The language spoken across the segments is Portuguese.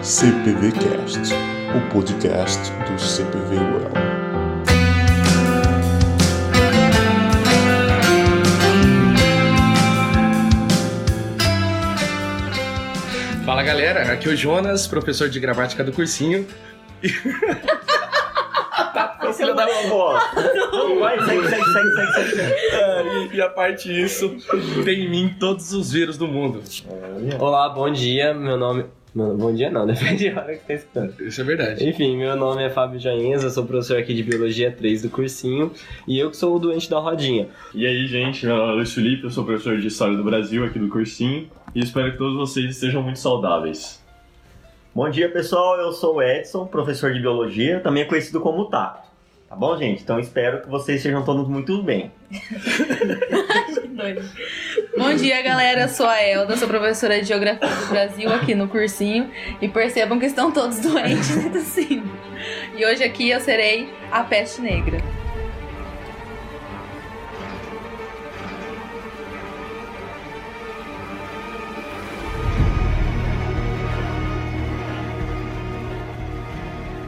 CPVcast, o podcast do CPV Well. Fala galera, aqui é o Jonas, professor de gramática do cursinho. Filho da vovó. Vai, segue. E a parte disso, tem em mim todos os vírus do mundo. Olá, bom dia, meu nome... Bom dia não, depende da hora que tá escutando. Isso é verdade. Enfim, meu nome é Fábio Jaenza, sou professor aqui de Biologia 3 do cursinho e eu que sou o doente da rodinha. E aí, gente, meu nome é Luiz Felipe, eu sou professor de História do Brasil aqui do cursinho e espero que todos vocês estejam muito saudáveis. Bom dia, pessoal, eu sou o Edson, professor de Biologia, também conhecido como Tato. Tá bom, gente? Então espero que vocês estejam todos muito bem. Bom dia, galera. Eu sou a Elda, sou professora de Geografia do Brasil aqui no cursinho. E percebam que estão todos doentes e tossindo. E hoje aqui eu serei a peste negra.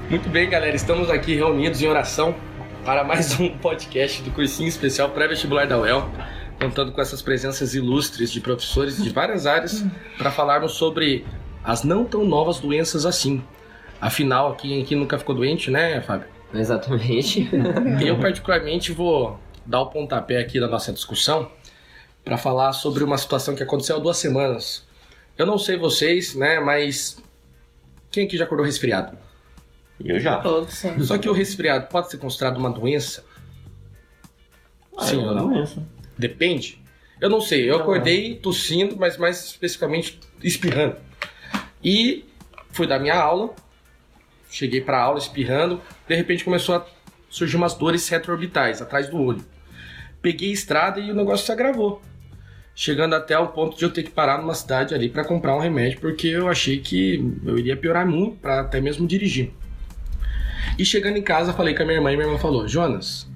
Muito bem, galera, estamos aqui reunidos em oração para mais um podcast do cursinho especial pré-vestibular da UEL, contando com essas presenças ilustres de professores de várias áreas para falarmos sobre as não tão novas doenças assim. Afinal, quem nunca ficou doente, né, Fábio? Exatamente. Eu, particularmente, vou dar o pontapé aqui da nossa discussão para falar sobre uma situação que aconteceu há 2 semanas. Eu não sei vocês, né, mas quem aqui já acordou resfriado? Eu já. Só que o resfriado pode ser considerado uma doença? Sim ou não? Doença. Depende. Eu não sei, eu acordei tossindo, mas mais especificamente espirrando. E fui dar minha aula, cheguei pra aula espirrando, de repente começou a surgir umas dores retroorbitais atrás do olho. Peguei a estrada e o negócio se agravou. Chegando até o ponto de eu ter que parar numa cidade ali pra comprar um remédio, porque eu achei que eu iria piorar muito pra até mesmo dirigir. E chegando em casa, falei com a minha irmã e minha irmã falou: Jonas,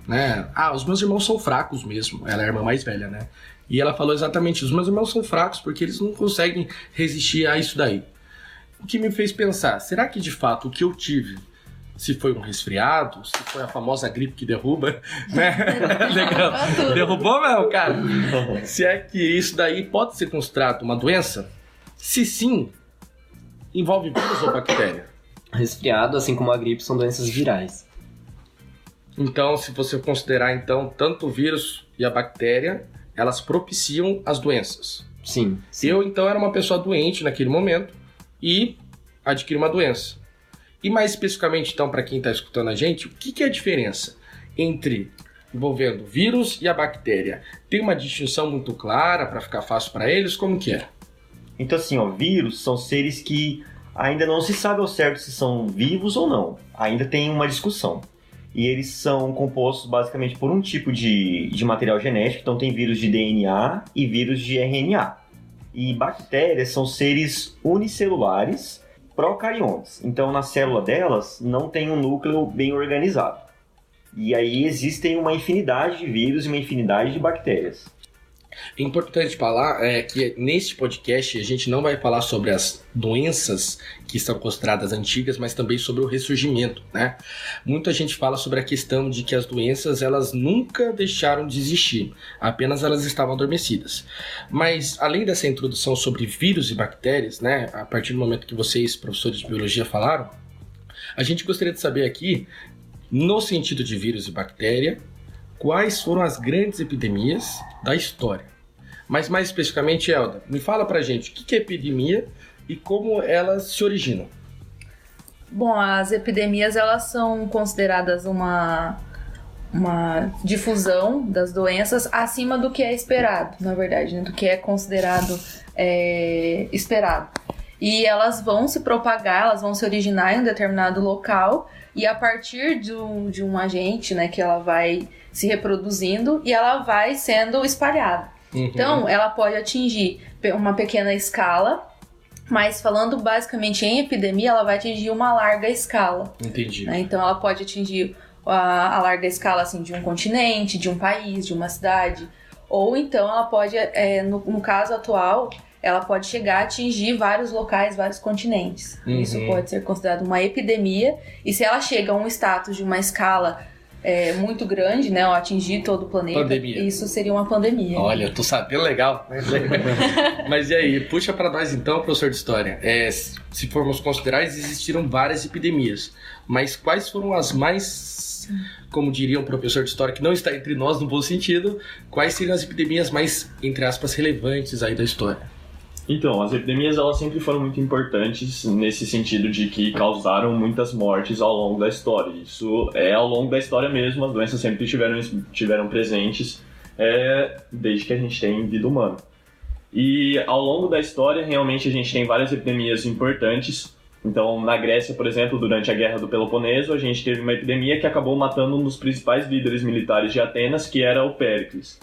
né? Os meus irmãos são fracos mesmo. Ela é a irmã mais velha, né? E ela falou exatamente: os meus irmãos são fracos porque eles não conseguem resistir a isso daí. O que me fez pensar: será que de fato o que eu tive, se foi um resfriado, se foi a famosa gripe que derruba, né? Legal. Derrubou mesmo, cara? Se é que isso daí pode ser considerado uma doença? Se sim, envolve vírus ou bactéria? Resfriado, assim como a gripe, são doenças virais. Então, se você considerar então tanto o vírus e a bactéria, elas propiciam as doenças. Sim. Eu então era uma pessoa doente naquele momento e adquiri uma doença. E mais especificamente então para quem está escutando a gente, o que é a diferença entre envolvendo o vírus e a bactéria? Tem uma distinção muito clara para ficar fácil para eles? Como que é? Então assim, vírus são seres que ainda não se sabe ao certo se são vivos ou não. Ainda tem uma discussão. E eles são compostos basicamente por um tipo de material genético. Então tem vírus de DNA e vírus de RNA. E bactérias são seres unicelulares procariontes. Então na célula delas não tem um núcleo bem organizado. E aí existem uma infinidade de vírus e uma infinidade de bactérias. É importante falar que neste podcast a gente não vai falar sobre as doenças que são consideradas antigas, mas também sobre o ressurgimento, né? Muita gente fala sobre a questão de que as doenças elas nunca deixaram de existir, apenas elas estavam adormecidas. Mas além dessa introdução sobre vírus e bactérias, né, a partir do momento que vocês, professores de biologia, falaram, a gente gostaria de saber aqui, no sentido de vírus e bactéria, quais foram as grandes epidemias da história. Mas mais especificamente, Elda, me fala pra gente o que é epidemia e como elas se originam. Bom, as epidemias elas são consideradas uma difusão das doenças acima do que é esperado, na verdade, né? Do que é considerado esperado. E elas vão se propagar, elas vão se originar em um determinado local e a partir de um agente, né, que ela vai se reproduzindo e ela vai sendo espalhada. Uhum. Então, ela pode atingir uma pequena escala, mas falando basicamente em epidemia, ela vai atingir uma larga escala. Entendi. Né? Então, ela pode atingir a larga escala assim, de um continente, de um país, de uma cidade. Ou então, ela pode, no caso atual, ela pode chegar a atingir vários locais, vários continentes. Uhum. Isso pode ser considerado uma epidemia, e se ela chega a um status de uma escala muito grande, né, ou atingir todo o planeta, Pandemia. isso seria uma pandemia. Olha, eu tô sabendo legal. Mas e aí, puxa pra nós então, professor de História. Se formos considerar, existiram várias epidemias. Mas quais foram as mais, como diria um professor de História que não está entre nós no bom sentido, quais seriam as epidemias mais, entre aspas, relevantes aí da história? Então, as epidemias elas sempre foram muito importantes nesse sentido de que causaram muitas mortes ao longo da história. Isso é ao longo da história mesmo, as doenças sempre tiveram presentes desde que a gente tem vida humana. E ao longo da história, realmente a gente tem várias epidemias importantes. Então, na Grécia, por exemplo, durante a Guerra do Peloponeso, a gente teve uma epidemia que acabou matando um dos principais líderes militares de Atenas, que era o Péricles.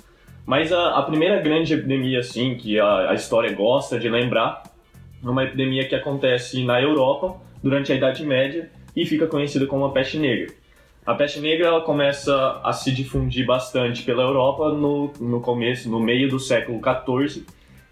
Mas a primeira grande epidemia, assim, que a história gosta de lembrar, é uma epidemia que acontece na Europa durante a Idade Média e fica conhecida como a Peste Negra. A Peste Negra ela começa a se difundir bastante pela Europa no meio do século XIV,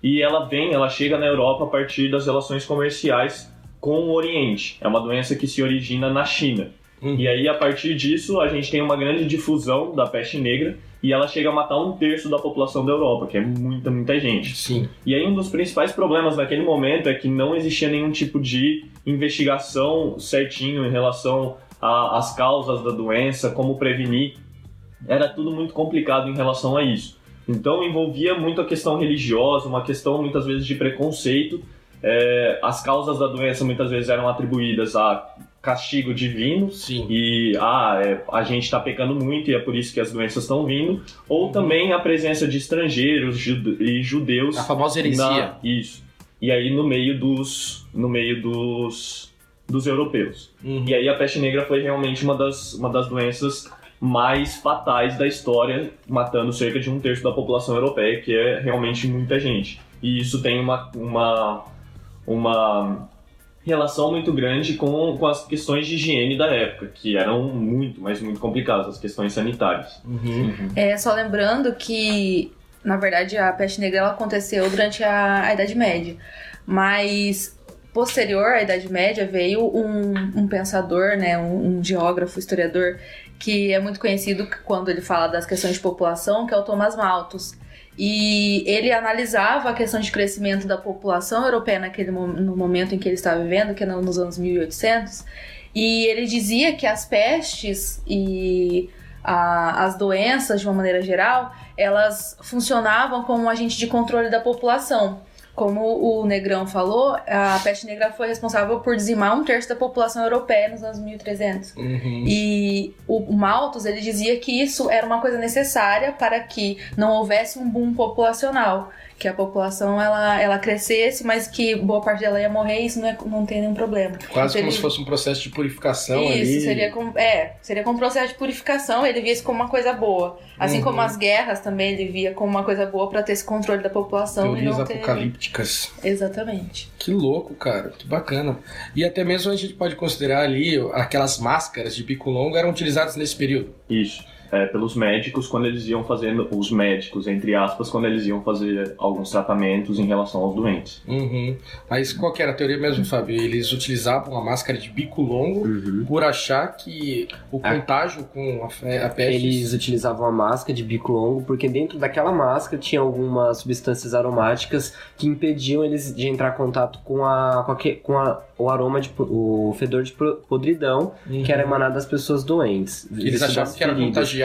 e ela chega na Europa a partir das relações comerciais com o Oriente. É uma doença que se origina na China. E aí, a partir disso, a gente tem uma grande difusão da Peste Negra, e ela chega a matar 1/3 da população da Europa, que é muita, muita gente. Sim. E aí um dos principais problemas naquele momento é que não existia nenhum tipo de investigação certinho em relação às causas da doença, como prevenir. Era tudo muito complicado em relação a isso. Então envolvia muito a questão religiosa, uma questão muitas vezes de preconceito. As causas da doença muitas vezes eram atribuídas a castigo divino. Sim. E a gente está pecando muito e é por isso que as doenças estão vindo, ou também a presença de estrangeiros e judeus. A famosa heresia. Isso. E aí no meio dos europeus. E aí a peste negra foi realmente uma das doenças mais fatais da história, matando cerca de 1/3 da população europeia, que é realmente muita gente. E isso tem uma relação muito grande com as questões de higiene da época, que eram muito, mas muito complicadas, as questões sanitárias. Só lembrando que, na verdade, a peste negra ela aconteceu durante a Idade Média, mas posterior à Idade Média veio um pensador, né, um geógrafo, historiador, que é muito conhecido quando ele fala das questões de população, que é o Thomas Malthus. E ele analisava a questão de crescimento da população europeia no momento em que ele estava vivendo, que é nos anos 1800, e ele dizia que as pestes e as doenças, de uma maneira geral, elas funcionavam como um agente de controle da população. Como o Negrão falou, a peste negra foi responsável por dizimar 1/3 da população europeia nos anos 1300. E o Malthus, ele dizia que isso era uma coisa necessária para que não houvesse um boom populacional, que a população ela crescesse, mas que boa parte dela ia morrer, e isso não tem nenhum problema. Quase como se fosse um processo de purificação ali. Isso, seria como um processo de purificação, ele via isso como uma coisa boa. Assim como as guerras também, ele via como uma coisa boa para ter esse controle da população. Teorias e não ter... apocalípticas. Exatamente. Que louco, cara, que bacana. E até mesmo a gente pode considerar ali aquelas máscaras de bico longo eram utilizadas nesse período. Isso. Pelos médicos, quando eles iam fazendo, os médicos, entre aspas, quando eles iam fazer alguns tratamentos em relação aos doentes. Mas qual que era a teoria mesmo, Fábio? Eles utilizavam a máscara de bico longo por achar que o contágio com a peste... Eles utilizavam a máscara de bico longo porque dentro daquela máscara tinha algumas substâncias aromáticas que impediam eles de entrar em contato com o aroma, o fedor de podridão que era emanado das pessoas doentes. Eles achavam que era contagiado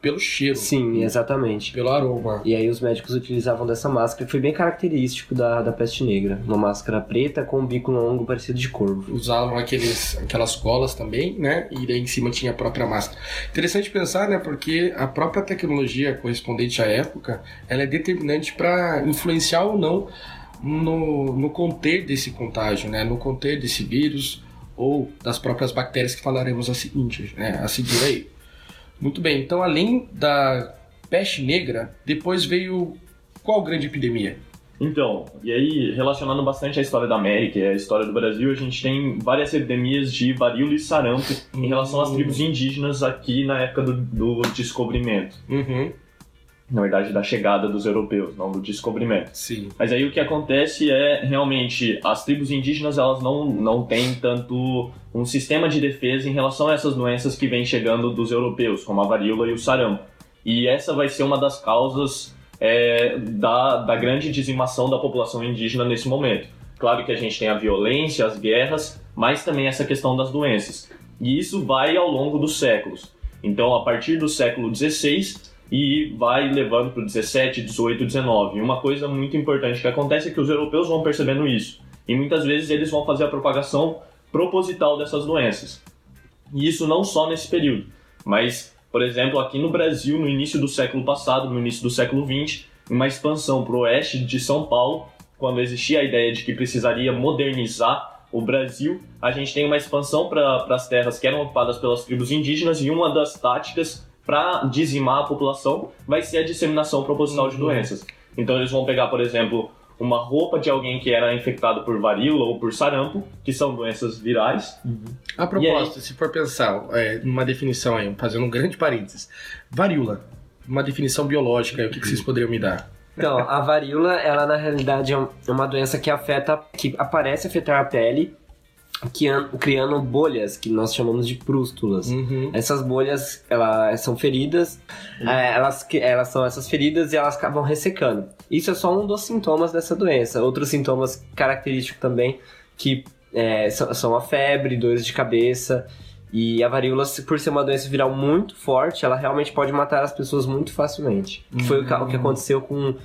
pelo cheiro. Sim, exatamente. Pelo aroma. E aí os médicos utilizavam dessa máscara, que foi bem característico da peste negra. Uma máscara preta com um bico longo parecido de corvo. Usavam aquelas golas também, né? E daí em cima tinha a própria máscara. Interessante pensar, né? Porque a própria tecnologia correspondente à época, ela é determinante para influenciar ou não no conter desse contágio, né? No conter desse vírus ou das próprias bactérias que falaremos a seguir aí. Muito bem, então além da peste negra, depois veio qual grande epidemia? Então, e aí relacionando bastante a história da América e a história do Brasil, a gente tem várias epidemias de varíola e sarampo em relação às tribos indígenas aqui na época do descobrimento. Na verdade, da chegada dos europeus, não do descobrimento. Sim. Mas aí o que acontece é, realmente, as tribos indígenas elas não têm tanto um sistema de defesa em relação a essas doenças que vêm chegando dos europeus, como a varíola e o sarampo. E essa vai ser uma das causas da grande dizimação da população indígena nesse momento. Claro que a gente tem a violência, as guerras, mas também essa questão das doenças. E isso vai ao longo dos séculos. Então, a partir do século XVI, e vai levando para o 17, 18, 19. E uma coisa muito importante que acontece é que os europeus vão percebendo isso. E muitas vezes eles vão fazer a propagação proposital dessas doenças. E isso não só nesse período, mas, por exemplo, aqui no Brasil, no início do século passado, no início do século XX, uma expansão para o oeste de São Paulo, quando existia a ideia de que precisaria modernizar o Brasil, a gente tem uma expansão para as terras que eram ocupadas pelas tribos indígenas, e uma das táticas para dizimar a população vai ser a disseminação proposital de doenças. Então eles vão pegar, por exemplo, uma roupa de alguém que era infectado por varíola ou por sarampo, que são doenças virais. A propósito, se for pensar numa definição aí, fazendo um grande parênteses, varíola, uma definição biológica, o que vocês poderiam me dar? Então, a varíola, ela na realidade é uma doença que parece afetar a pele, criando bolhas, que nós chamamos de prústulas. Essas bolhas, elas são feridas, elas são essas feridas e elas acabam ressecando. Isso é só um dos sintomas dessa doença. Outros sintomas característicos também, que são a febre, dores de cabeça, e a varíola, por ser uma doença viral muito forte, ela realmente pode matar as pessoas muito facilmente. Foi o que aconteceu com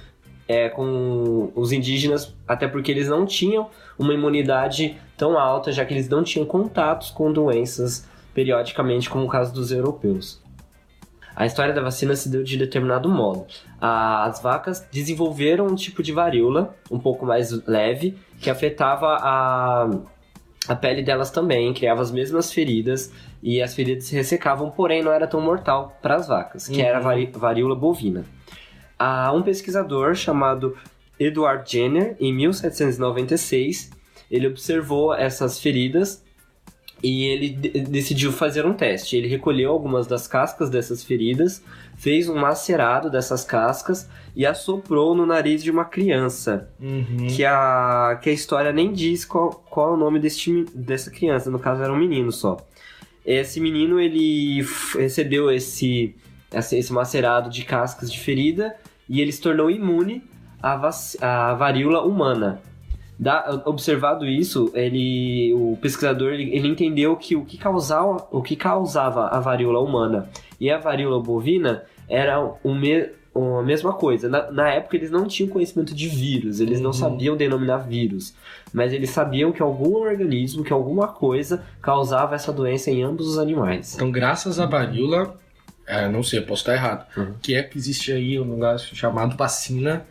os indígenas, até porque eles não tinham uma imunidade tão alta, já que eles não tinham contatos com doenças periodicamente, como o caso dos europeus. A história da vacina se deu de determinado modo. As vacas desenvolveram um tipo de varíola, um pouco mais leve, que afetava a pele delas também, criava as mesmas feridas, e as feridas se ressecavam, porém não era tão mortal para as vacas, que era a varíola bovina. Um pesquisador chamado Edward Jenner, em 1796, ele observou essas feridas e ele decidiu fazer um teste. Ele recolheu algumas das cascas dessas feridas, fez um macerado dessas cascas e assoprou no nariz de uma criança. Que a história nem diz qual é o nome dessa criança, no caso era um menino só. Esse menino, ele recebeu esse macerado de cascas de ferida e ele se tornou imune à varíola humana. Observado isso, o pesquisador ele entendeu que o que causava a varíola humana e a varíola bovina era a mesma coisa. Na época eles não tinham conhecimento de vírus, eles não sabiam denominar vírus, mas eles sabiam que algum organismo, que alguma coisa causava essa doença em ambos os animais. Então, graças à varíola, não sei, eu posso estar errado, que existe aí um negócio chamado vacina,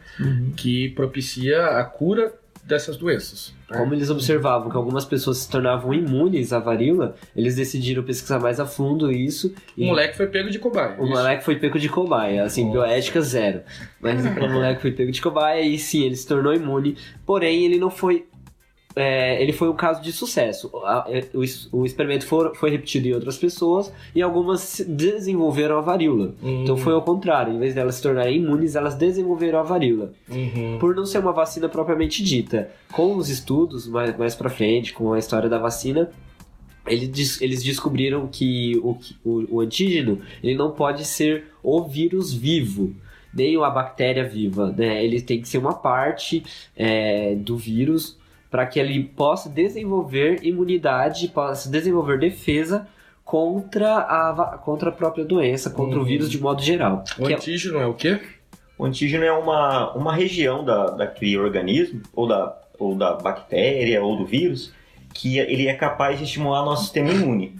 que propicia a cura dessas doenças. Como eles observavam que algumas pessoas se tornavam imunes à varíola, eles decidiram pesquisar mais a fundo isso. O moleque foi pego de cobaia. O moleque foi pego de cobaia, assim, bioética zero. Mas o moleque foi pego de cobaia e sim, ele se tornou imune, porém ele não foi... ele foi um caso de sucesso. O experimento foi repetido em outras pessoas e algumas desenvolveram a varíola. Então foi ao contrário, em vez de elas se tornarem imunes, elas desenvolveram a varíola. Por não ser uma vacina propriamente dita. Com os estudos mais pra frente, com a história da vacina, eles descobriram que o antígeno ele não pode ser o vírus vivo, nem a bactéria viva, né? Ele tem que ser uma parte do vírus, para que ele possa desenvolver imunidade, possa desenvolver defesa contra a própria doença, contra o vírus de modo geral. O antígeno é o quê? O antígeno é uma região daquele organismo, ou da bactéria, ou do vírus, que ele é capaz de estimular nosso sistema imune.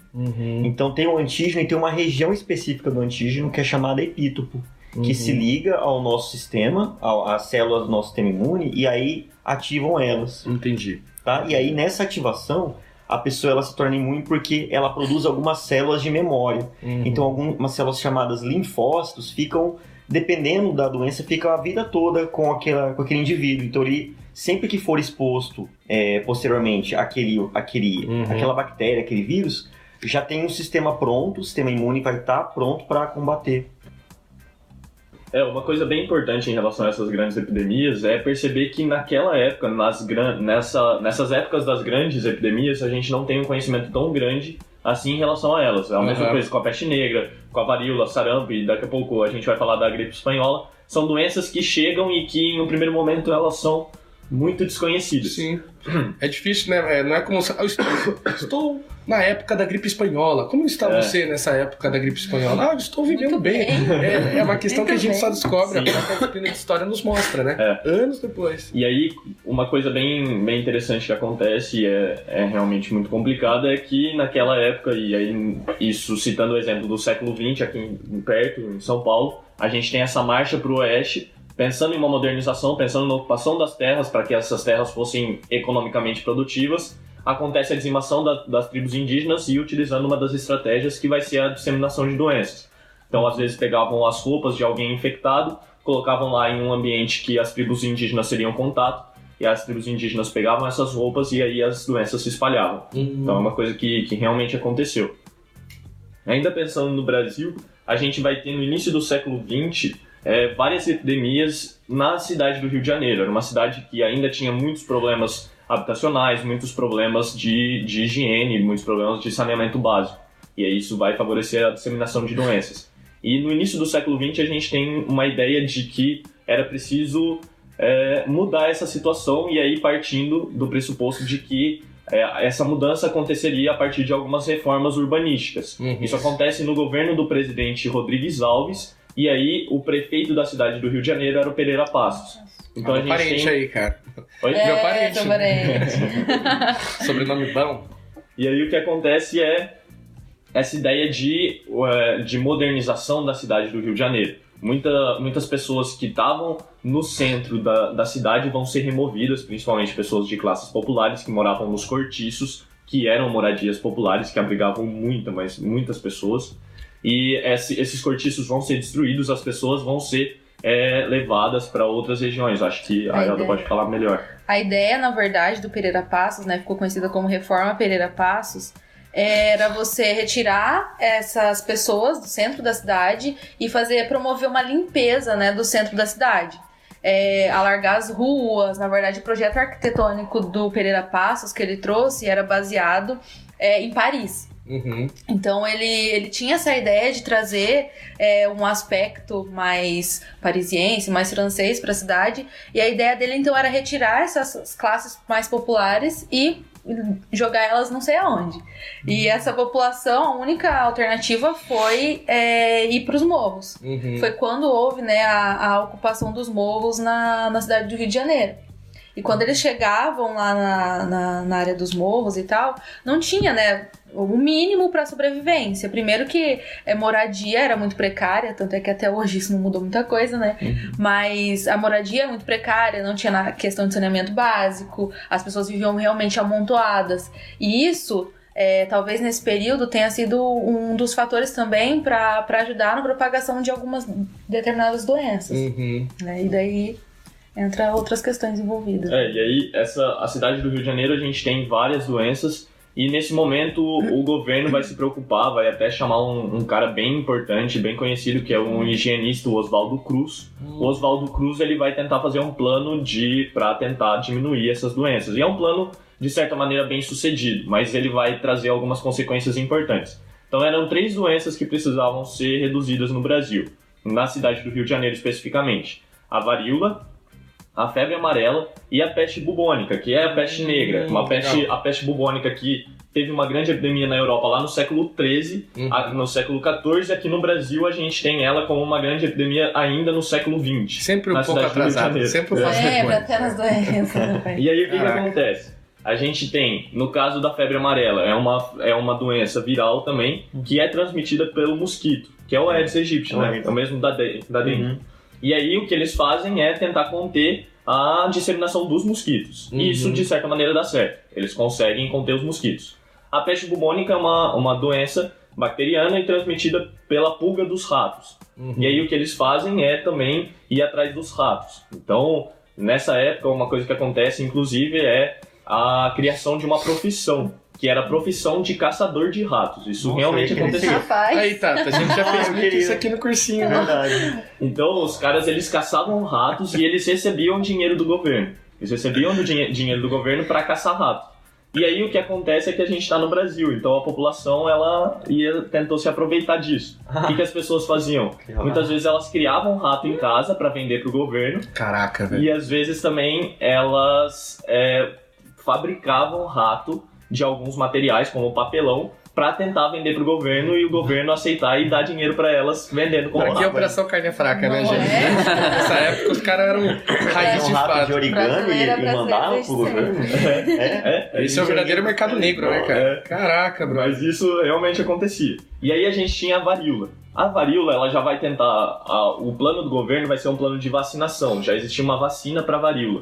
Então tem o antígeno e tem uma região específica do antígeno que é chamada epítopo, que se liga ao nosso sistema, às células do nosso sistema imune, e aí ativam elas. Entendi. Tá? E aí nessa ativação, a pessoa ela se torna imune porque ela produz algumas células de memória. Então algumas células chamadas linfócitos ficam, dependendo da doença, ficam a vida toda com aquele indivíduo. Então ele, sempre que for exposto posteriormente aquela bactéria, aquele vírus, já tem um sistema pronto, o sistema imune vai estar pronto para combater. Uma coisa bem importante em relação a essas grandes epidemias é perceber que naquela época, nessas épocas das grandes epidemias, a gente não tem um conhecimento tão grande assim em relação a elas. É a mesma coisa com a peste negra, com a varíola, sarampo, e daqui a pouco a gente vai falar da gripe espanhola. São doenças que chegam e que, em um primeiro momento, elas são muito desconhecidas. Sim. É difícil, né? Não é como... Estou na época da gripe espanhola. Como está você nessa época da gripe espanhola? Eu estou vivendo Muito bem. É uma questão que a gente só descobre. Sim. A disciplina de história nos mostra, né? Anos depois. E aí, uma coisa bem interessante que acontece, e é realmente muito complicada, é que naquela época, e aí isso citando o exemplo do século XX, aqui perto, em São Paulo, a gente tem essa marcha para o oeste, pensando em uma modernização, pensando na ocupação das terras para que essas terras fossem economicamente produtivas. Acontece a dizimação das tribos indígenas e utilizando uma das estratégias que vai ser a disseminação de doenças. Então, às vezes, pegavam as roupas de alguém infectado, colocavam lá em um ambiente que as tribos indígenas teriam contato, e as tribos indígenas pegavam essas roupas e aí as doenças se espalhavam. Então, é uma coisa que realmente aconteceu. Ainda pensando no Brasil, a gente vai ter no início do século XX várias epidemias na cidade do Rio de Janeiro. Era uma cidade que ainda tinha muitos problemas habitacionais, muitos problemas de higiene, muitos problemas de saneamento básico. E aí isso vai favorecer a disseminação de doenças. E no início do século XX a gente tem uma ideia de que era preciso mudar essa situação, e aí partindo do pressuposto de que essa mudança aconteceria a partir de algumas reformas urbanísticas. Isso acontece no governo do presidente Rodrigues Alves, e aí o prefeito da cidade do Rio de Janeiro era o Pereira Passos. Então Meu parente aí, cara. Oi? Meu parente. Seu parente. Sobrenome bom. E aí o que acontece é essa ideia de modernização da cidade do Rio de Janeiro. Muitas pessoas que estavam no centro da cidade vão ser removidas, principalmente pessoas de classes populares que moravam nos cortiços, que eram moradias populares, que abrigavam muitas pessoas. E esses cortiços vão ser destruídos, as pessoas vão ser levadas para outras regiões. Acho que a Elda pode falar melhor. A ideia, na verdade, do Pereira Passos, né, ficou conhecida como Reforma Pereira Passos, era você retirar essas pessoas do centro da cidade e promover uma limpeza, né, do centro da cidade. Alargar as ruas. Na verdade, o projeto arquitetônico do Pereira Passos que ele trouxe era baseado em Paris. Então ele tinha essa ideia de trazer um aspecto mais parisiense, mais francês para a cidade, e a ideia dele então era retirar essas classes mais populares e jogar elas não sei aonde. E essa população, a única alternativa foi ir para os morros. Foi quando houve, né, a ocupação dos morros na cidade do Rio de Janeiro. E quando eles chegavam lá na área dos morros e tal, não tinha, né, o mínimo para sobrevivência. Primeiro que moradia era muito precária, tanto é que até hoje isso não mudou muita coisa, né? Mas a moradia é muito precária, não tinha na questão de saneamento básico, as pessoas viviam realmente amontoadas. E isso, talvez nesse período, tenha sido um dos fatores também para ajudar na propagação de algumas determinadas doenças. Né? E daí entra outras questões envolvidas. E aí, a cidade do Rio de Janeiro, a gente tem várias doenças, e nesse momento o governo vai se preocupar, vai até chamar um cara bem importante, bem conhecido, que é um higienista, o Oswaldo Cruz. O Oswaldo Cruz, ele vai tentar fazer um plano para tentar diminuir essas doenças. E é um plano, de certa maneira, bem sucedido, mas ele vai trazer algumas consequências importantes. Então eram 3 doenças que precisavam ser reduzidas no Brasil, na cidade do Rio de Janeiro especificamente. A varíola, a febre amarela e a peste bubônica, que é a peste negra. A peste bubônica que teve uma grande epidemia na Europa lá no século XIII, no século XIV, e aqui no Brasil a gente tem ela como uma grande epidemia ainda no século XX. Sempre um pouco atrasado, sempre um passo depois. Até nas doenças. E aí o que acontece? A gente tem, no caso da febre amarela, é uma doença viral também, que é transmitida pelo mosquito, que é o Aedes aegypti, né? É o mesmo da dengue. E aí o que eles fazem é tentar conter a disseminação dos mosquitos. E isso, de certa maneira, dá certo. Eles conseguem conter os mosquitos. A peste bubônica é uma doença bacteriana e transmitida pela pulga dos ratos. E aí o que eles fazem é também ir atrás dos ratos. Então, nessa época, uma coisa que acontece, inclusive, é a criação de uma profissão, que era a profissão de caçador de ratos. Isso Nossa, realmente eu queria acontecia. Rapaz. Aí, Tata, a gente já fez muito isso aqui no cursinho, né? Verdade. Então, os caras, eles caçavam ratos e eles recebiam dinheiro do governo. Eles recebiam dinheiro do governo para caçar ratos. E aí, o que acontece é que a gente está no Brasil, então a população, ela tentou se aproveitar disso. O que as pessoas faziam? Muitas vezes elas criavam um rato em casa para vender para o governo. Caraca, velho. E às vezes também elas fabricavam rato de alguns materiais, como papelão, para tentar vender pro governo e o governo aceitar e dar dinheiro para elas vendendo como Aqui é rato. Operação Carne Fraca, né, Não gente? é? Nessa época os caras eram raiz de Um rato de fato. origami Brasileira, e mandava pro brasileira, governo. Esse é o verdadeiro mercado negro, né, cara? Caraca, bro. Mas isso realmente acontecia. E aí a gente tinha a varíola. A varíola, ela já vai tentar... o plano do governo vai ser um plano de vacinação. Já existia uma vacina para varíola.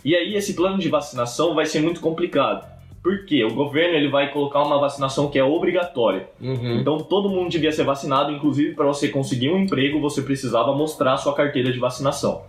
E aí esse plano de vacinação vai ser muito complicado. Por quê? O governo ele vai colocar uma vacinação que é obrigatória. Uhum. Então todo mundo devia ser vacinado, inclusive para você conseguir um emprego, você precisava mostrar a sua carteira de vacinação.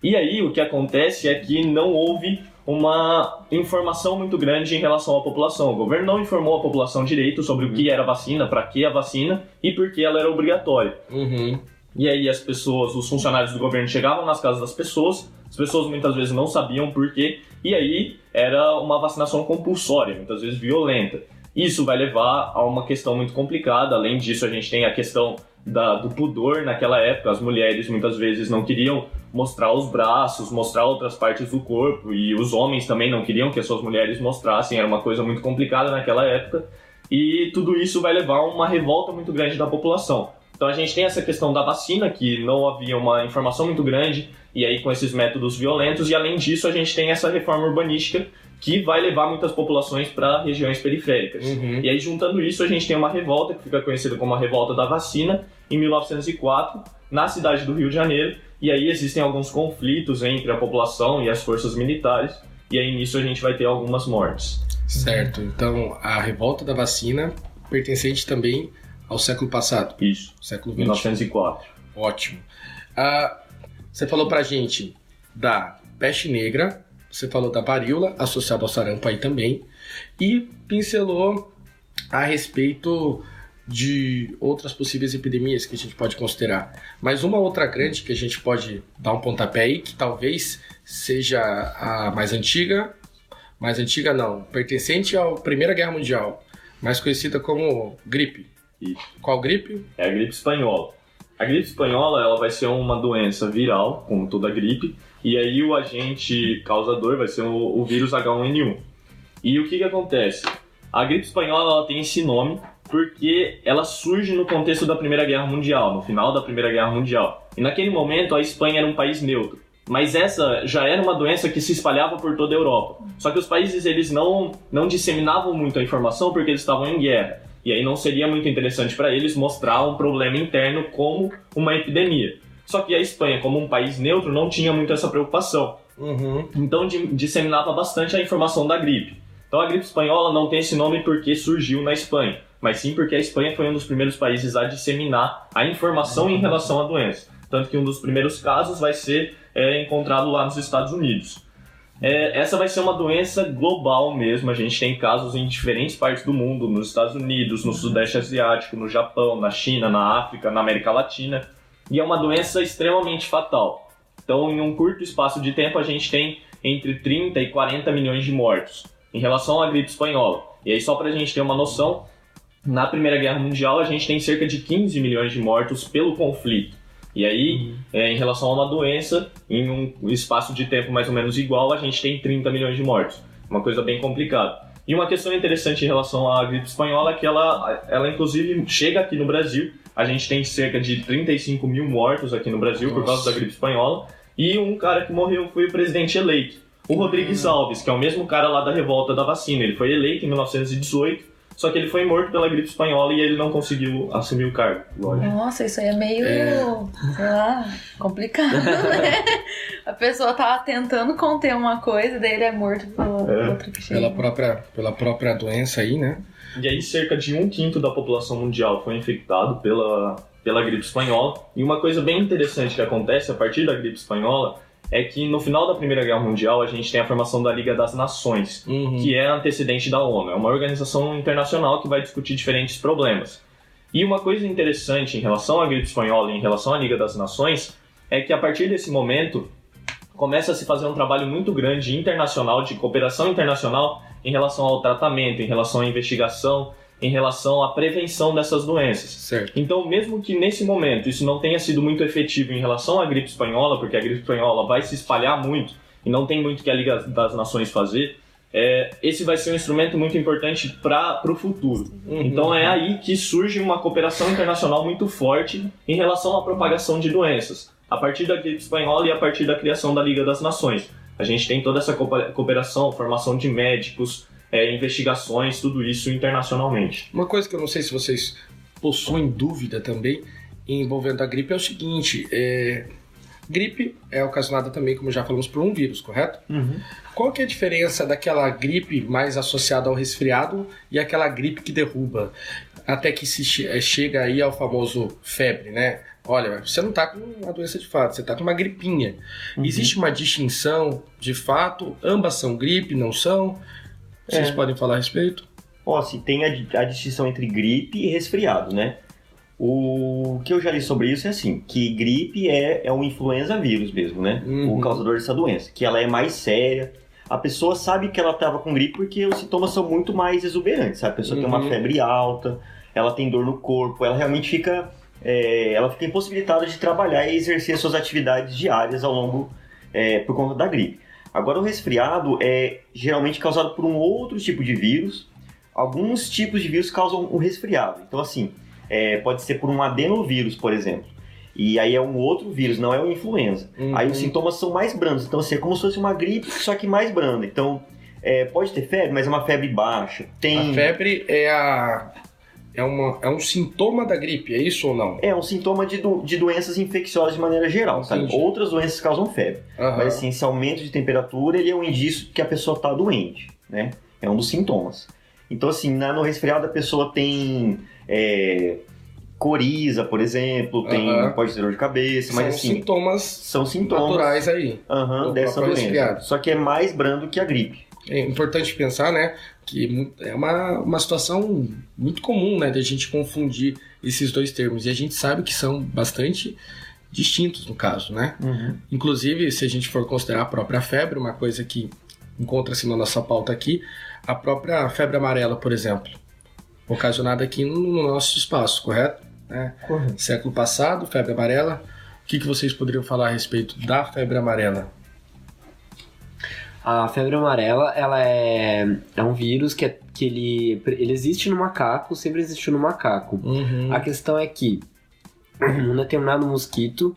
E aí o que acontece é que não houve uma informação muito grande em relação à população. O governo não informou a população direito sobre o que era a vacina, para que a vacina e por que ela era obrigatória. Uhum. E aí as pessoas, os funcionários do governo chegavam nas casas das pessoas, as pessoas muitas vezes não sabiam por quê, e aí era uma vacinação compulsória, muitas vezes violenta. Isso vai levar a uma questão muito complicada. Além disso, a gente tem a questão do pudor naquela época. As mulheres muitas vezes não queriam mostrar os braços, mostrar outras partes do corpo, e os homens também não queriam que as suas mulheres mostrassem, era uma coisa muito complicada naquela época, e tudo isso vai levar a uma revolta muito grande da população. Então a gente tem essa questão da vacina, que não havia uma informação muito grande, e aí com esses métodos violentos, e além disso a gente tem essa reforma urbanística, que vai levar muitas populações para regiões periféricas. Uhum. E aí juntando isso a gente tem uma revolta, que fica conhecida como a Revolta da Vacina, em 1904, na cidade do Rio de Janeiro, e aí existem alguns conflitos entre a população e as forças militares, e aí nisso a gente vai ter algumas mortes. Certo, então a revolta da vacina pertencente também ao século passado. Isso, Século XX. 1904. Ótimo. Você falou pra gente da peste negra, você falou da varíola, associada ao sarampo aí também, e pincelou a respeito de outras possíveis epidemias que a gente pode considerar. Mas uma outra grande que a gente pode dar um pontapé aí, que talvez seja a mais antiga não, pertencente à Primeira Guerra Mundial, mais conhecida como gripe. Isso. Qual gripe? É a gripe espanhola. A gripe espanhola ela vai ser uma doença viral, como toda gripe, e aí o agente causador vai ser o vírus H1N1. E o que acontece? A gripe espanhola ela tem esse nome porque ela surge no contexto da Primeira Guerra Mundial, no final da Primeira Guerra Mundial. E naquele momento a Espanha era um país neutro. Mas essa já era uma doença que se espalhava por toda a Europa. Só que os países eles não disseminavam muito a informação porque eles estavam em guerra. E aí não seria muito interessante para eles mostrar um problema interno como uma epidemia. Só que a Espanha, como um país neutro, não tinha muito essa preocupação. Uhum. Então disseminava bastante a informação da gripe. Então a gripe espanhola não tem esse nome porque surgiu na Espanha, mas sim porque a Espanha foi um dos primeiros países a disseminar a informação em relação à doença. Tanto que um dos primeiros casos vai ser encontrado lá nos Estados Unidos. Essa vai ser uma doença global mesmo, a gente tem casos em diferentes partes do mundo, nos Estados Unidos, no Sudeste Asiático, no Japão, na China, na África, na América Latina, e é uma doença extremamente fatal. Então, em um curto espaço de tempo, a gente tem entre 30 e 40 milhões de mortos em relação à gripe espanhola. E aí, só para a gente ter uma noção, na Primeira Guerra Mundial, a gente tem cerca de 15 milhões de mortos pelo conflito. E aí, em relação a uma doença, em um espaço de tempo mais ou menos igual, a gente tem 30 milhões de mortos. Uma coisa bem complicada. E uma questão interessante em relação à gripe espanhola é que ela inclusive chega aqui no Brasil. A gente tem cerca de 35 mil mortos aqui no Brasil por causa da gripe espanhola. E um cara que morreu foi o presidente eleito, o Rodrigues Alves, que é o mesmo cara lá da revolta da vacina. Ele foi eleito em 1918. Só que ele foi morto pela gripe espanhola e ele não conseguiu assumir o cargo, lógico. Nossa, isso aí é meio, sei lá, complicado, né? A pessoa tá tentando conter uma coisa, daí ele é morto pela outra que chega. Pela própria doença aí, né? E aí cerca de 1/5 da população mundial foi infectado pela gripe espanhola. E uma coisa bem interessante que acontece a partir da gripe espanhola é que no final da Primeira Guerra Mundial a gente tem a formação da Liga das Nações, que é antecedente da ONU. É uma organização internacional que vai discutir diferentes problemas. E uma coisa interessante em relação à gripe espanhola e em relação à Liga das Nações é que a partir desse momento começa a se fazer um trabalho muito grande internacional, de cooperação internacional em relação ao tratamento, em relação à investigação, em relação à prevenção dessas doenças. Certo. Então, mesmo que nesse momento isso não tenha sido muito efetivo em relação à gripe espanhola, porque a gripe espanhola vai se espalhar muito e não tem muito que a Liga das Nações fazer, esse vai ser um instrumento muito importante para o futuro. Então é aí que surge uma cooperação internacional muito forte em relação à propagação de doenças, a partir da gripe espanhola e a partir da criação da Liga das Nações. A gente tem toda essa cooperação, formação de médicos, investigações, tudo isso internacionalmente. Uma coisa que eu não sei se vocês possuem dúvida também envolvendo a gripe é o seguinte, gripe é ocasionada também, como já falamos, por um vírus, correto? Qual que é a diferença daquela gripe mais associada ao resfriado e aquela gripe que derruba? Até que se chega aí ao famoso febre, né? Olha, você não está com uma doença de fato, você está com uma gripinha. Existe uma distinção de fato? Ambas são gripe, não são? Vocês podem falar a respeito? Se tem a distinção entre gripe e resfriado, né? O que eu já li sobre isso é assim, que gripe é um influenza vírus mesmo, né? O causador dessa doença, que ela é mais séria. A pessoa sabe que ela estava com gripe porque os sintomas são muito mais exuberantes, sabe? A pessoa tem uma febre alta, ela tem dor no corpo, ela realmente fica impossibilitada de trabalhar e exercer suas atividades diárias ao longo, por conta da gripe. Agora, o resfriado é geralmente causado por um outro tipo de vírus. Alguns tipos de vírus causam o resfriado. Então, assim, pode ser por um adenovírus, por exemplo. E aí é um outro vírus, não é o influenza. Aí os sintomas são mais brandos. Então, assim, é como se fosse uma gripe, só que mais branda. Então, pode ter febre, mas é uma febre baixa. A febre é um sintoma da gripe, é isso ou não? É um sintoma de doenças infecciosas de maneira geral, sabe? Outras doenças causam febre. Mas assim, esse aumento de temperatura, ele é um indício que a pessoa está doente, né? É um dos sintomas. Então assim, no resfriado a pessoa tem coriza, por exemplo, pode ter dor de cabeça, mas assim... São sintomas naturais aí. Dessa doença. Resfriado. Só que é mais brando que a gripe. É importante pensar, né, que é uma situação muito comum, né, de a gente confundir esses dois termos. E a gente sabe que são bastante distintos no caso, né? Inclusive, se a gente for considerar a própria febre, uma coisa que encontra-se na nossa pauta aqui, a própria febre amarela, por exemplo, ocasionada aqui no nosso espaço, correto? Correto. Século passado, febre amarela. O que vocês poderiam falar a respeito da febre amarela? A febre amarela, ela é um vírus que ele existe no macaco, sempre existiu no macaco. A questão é que um determinado mosquito,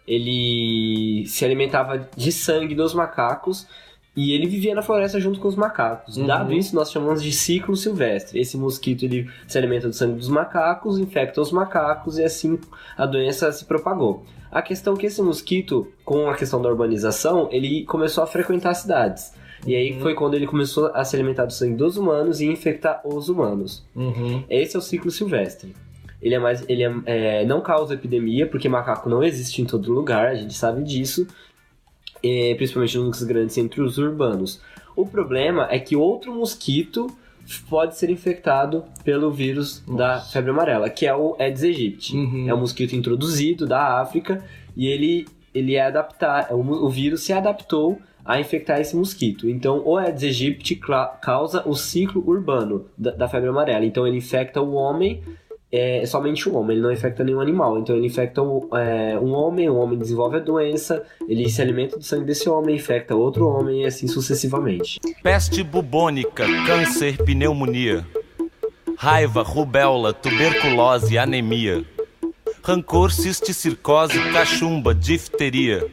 ele se alimentava de sangue dos macacos e ele vivia na floresta junto com os macacos. Dado isso, nós chamamos de ciclo silvestre. Esse mosquito, ele se alimenta do sangue dos macacos, infecta os macacos e assim a doença se propagou. A questão é que esse mosquito, com a questão da urbanização, ele começou a frequentar as cidades. E aí foi quando ele começou a se alimentar do sangue dos humanos e infectar os humanos. Esse é o ciclo silvestre. Ele não causa epidemia, porque macaco não existe em todo lugar, a gente sabe disso. Principalmente nos grandes centros urbanos. O problema é que outro mosquito pode ser infectado pelo vírus da febre amarela, que é o Aedes aegypti. É um mosquito introduzido da África e ele é adaptado, o vírus se adaptou a infectar esse mosquito. Então, o Aedes aegypti causa o ciclo urbano da febre amarela. Então, ele infecta o homem, somente o homem, ele não infecta nenhum animal. Então, ele infecta um homem, o homem desenvolve a doença, ele se alimenta do sangue desse homem, infecta outro homem e assim sucessivamente. Peste bubônica, câncer, pneumonia, raiva, rubéola, tuberculose, anemia, rancor, cisticircose, cachumba, difteria,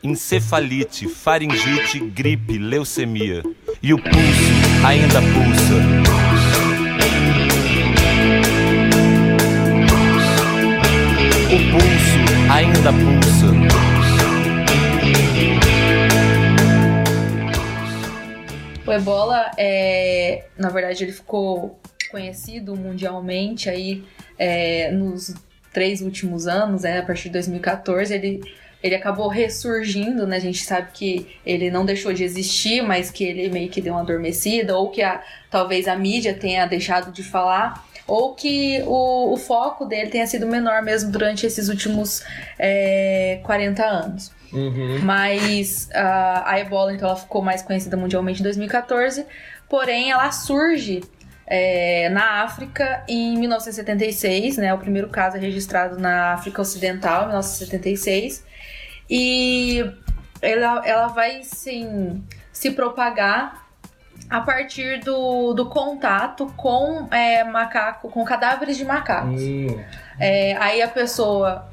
encefalite, faringite, gripe, leucemia. E o pulso ainda pulsa. O pulso ainda pulsa. O ebola, na verdade, ele ficou conhecido mundialmente aí nos 3 últimos anos, a partir de 2014, ele ele acabou ressurgindo, né? A gente sabe que ele não deixou de existir, mas que ele meio que deu uma adormecida, ou que talvez a mídia tenha deixado de falar, ou que o foco dele tenha sido menor mesmo durante esses últimos 40 anos. Mas a ebola, então, ela ficou mais conhecida mundialmente em 2014, porém ela surge na África em 1976, né? O primeiro caso é registrado na África Ocidental, em 1976, e ela vai, sim, se propagar a partir do contato com com cadáveres de macacos. Aí a pessoa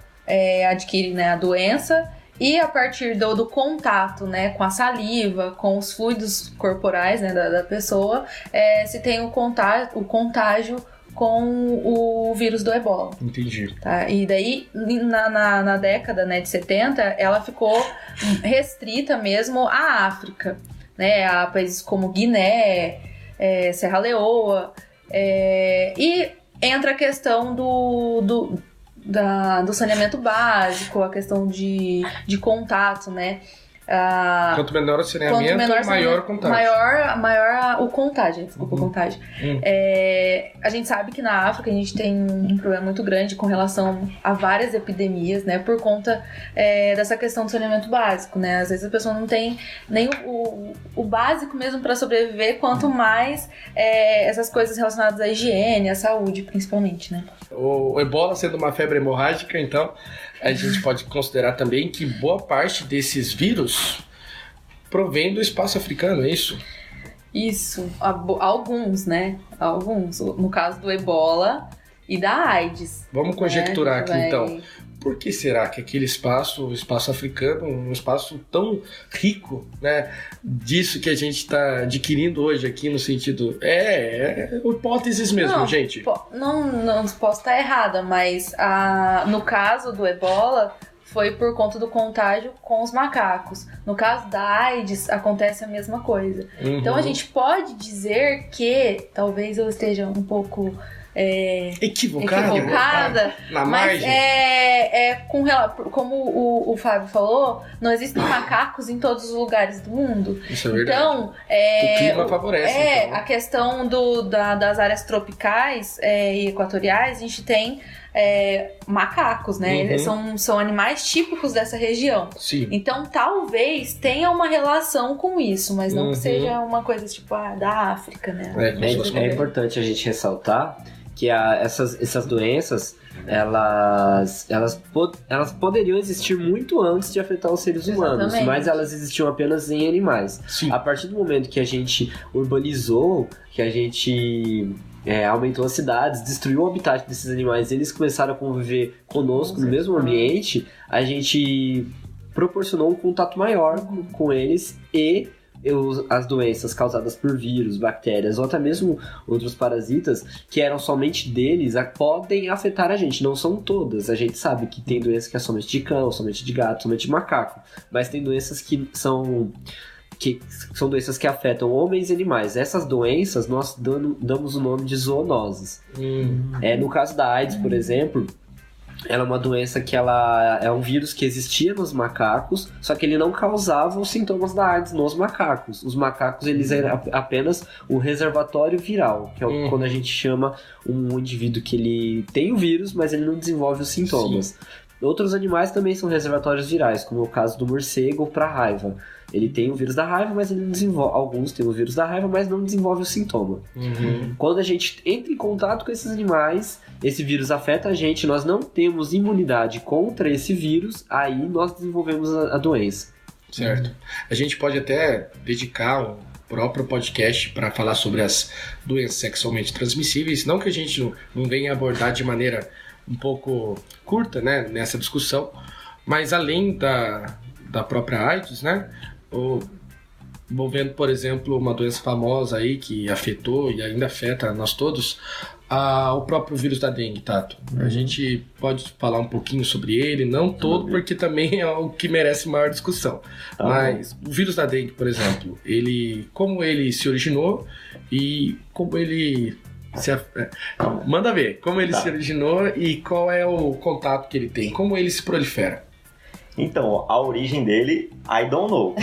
adquire, né, a doença, e a partir do contato, né, com a saliva, com os fluidos corporais, né, da pessoa, se tem o contágio com o vírus do ebola. Entendi. Tá? E daí, na década, né, de 70, ela ficou restrita mesmo à África, né, a países como Guiné, Serra Leoa, e entra a questão do saneamento básico, a questão de contato, né? Quanto menor o saneamento, maior o contágio. Maior o contágio, desculpa, o contágio. A gente sabe que na África a gente tem um problema muito grande com relação a várias epidemias, né? Por conta dessa questão do saneamento básico, né? Às vezes a pessoa não tem nem o básico mesmo para sobreviver, quanto mais essas coisas relacionadas à higiene, à saúde, principalmente, né? O ebola sendo uma febre hemorrágica, então, a gente pode considerar também que boa parte desses vírus provém do espaço africano, é isso? Isso, alguns, né? Alguns. No caso do ebola e da AIDS. Vamos conjecturar aqui, então. Por que será que aquele espaço, o espaço africano, um espaço tão rico, né, disso que a gente está adquirindo hoje aqui no sentido... hipóteses mesmo, gente. Não posso estar errada, mas no caso do ebola, foi por conta do contágio com os macacos. No caso da AIDS, acontece a mesma coisa. Então a gente pode dizer que, talvez eu esteja um pouco... equivocada, na mas margem. Como o Fábio falou, não existem macacos em todos os lugares do mundo. Isso é verdade. Então, o clima favorece. Então. A questão das áreas tropicais e equatoriais, a gente tem macacos, né? São animais típicos dessa região. Sim. Então, talvez tenha uma relação com isso, mas não que seja uma coisa tipo da África, né? É importante a gente ressaltar que essas doenças, elas poderiam existir muito antes de afetar os seres humanos, Exatamente. mas elas existiam apenas em animais. Sim. A partir do momento que a gente urbanizou, que a gente aumentou as cidades, destruiu o habitat desses animais, eles começaram a conviver conosco no mesmo ambiente, a gente proporcionou um contato maior com eles, e as doenças causadas por vírus, bactérias ou até mesmo outros parasitas que eram somente deles podem afetar a gente. Não são todas. A gente sabe que tem doença que é somente de cão, somente de gato, somente de macaco, mas tem doenças que são doenças que afetam homens e animais. Essas doenças nós damos o nome de zoonoses. No caso da AIDS, por exemplo, ela é uma doença que ela é um vírus que existia nos macacos, só que ele não causava os sintomas da AIDS nos macacos. Os macacos, eles eram apenas um reservatório viral, que é quando a gente chama um indivíduo que ele tem o vírus, mas ele não desenvolve os sintomas. Sim. Outros animais também são reservatórios virais, como o caso do morcego para raiva. Ele tem o vírus da raiva, mas ele não desenvolve. Alguns têm o vírus da raiva, mas não desenvolve o sintoma. Quando a gente entra em contato com esses animais, esse vírus afeta a gente, nós não temos imunidade contra esse vírus, aí nós desenvolvemos a doença. Certo. A gente pode até dedicar um próprio podcast para falar sobre as doenças sexualmente transmissíveis, não que a gente não venha abordar de maneira um pouco curta, né, nessa discussão, mas além da própria AIDS, né, envolvendo, por exemplo, uma doença famosa aí que afetou e ainda afeta nós todos, o próprio vírus da dengue, Tato. A gente pode falar um pouquinho sobre ele, não todo, porque também é o que merece maior discussão. Mas o vírus da dengue, por exemplo, como ele se originou e como ele manda ver, como ele se originou e qual é o contato que ele tem, como ele se prolifera. Então, a origem dele, I don't know.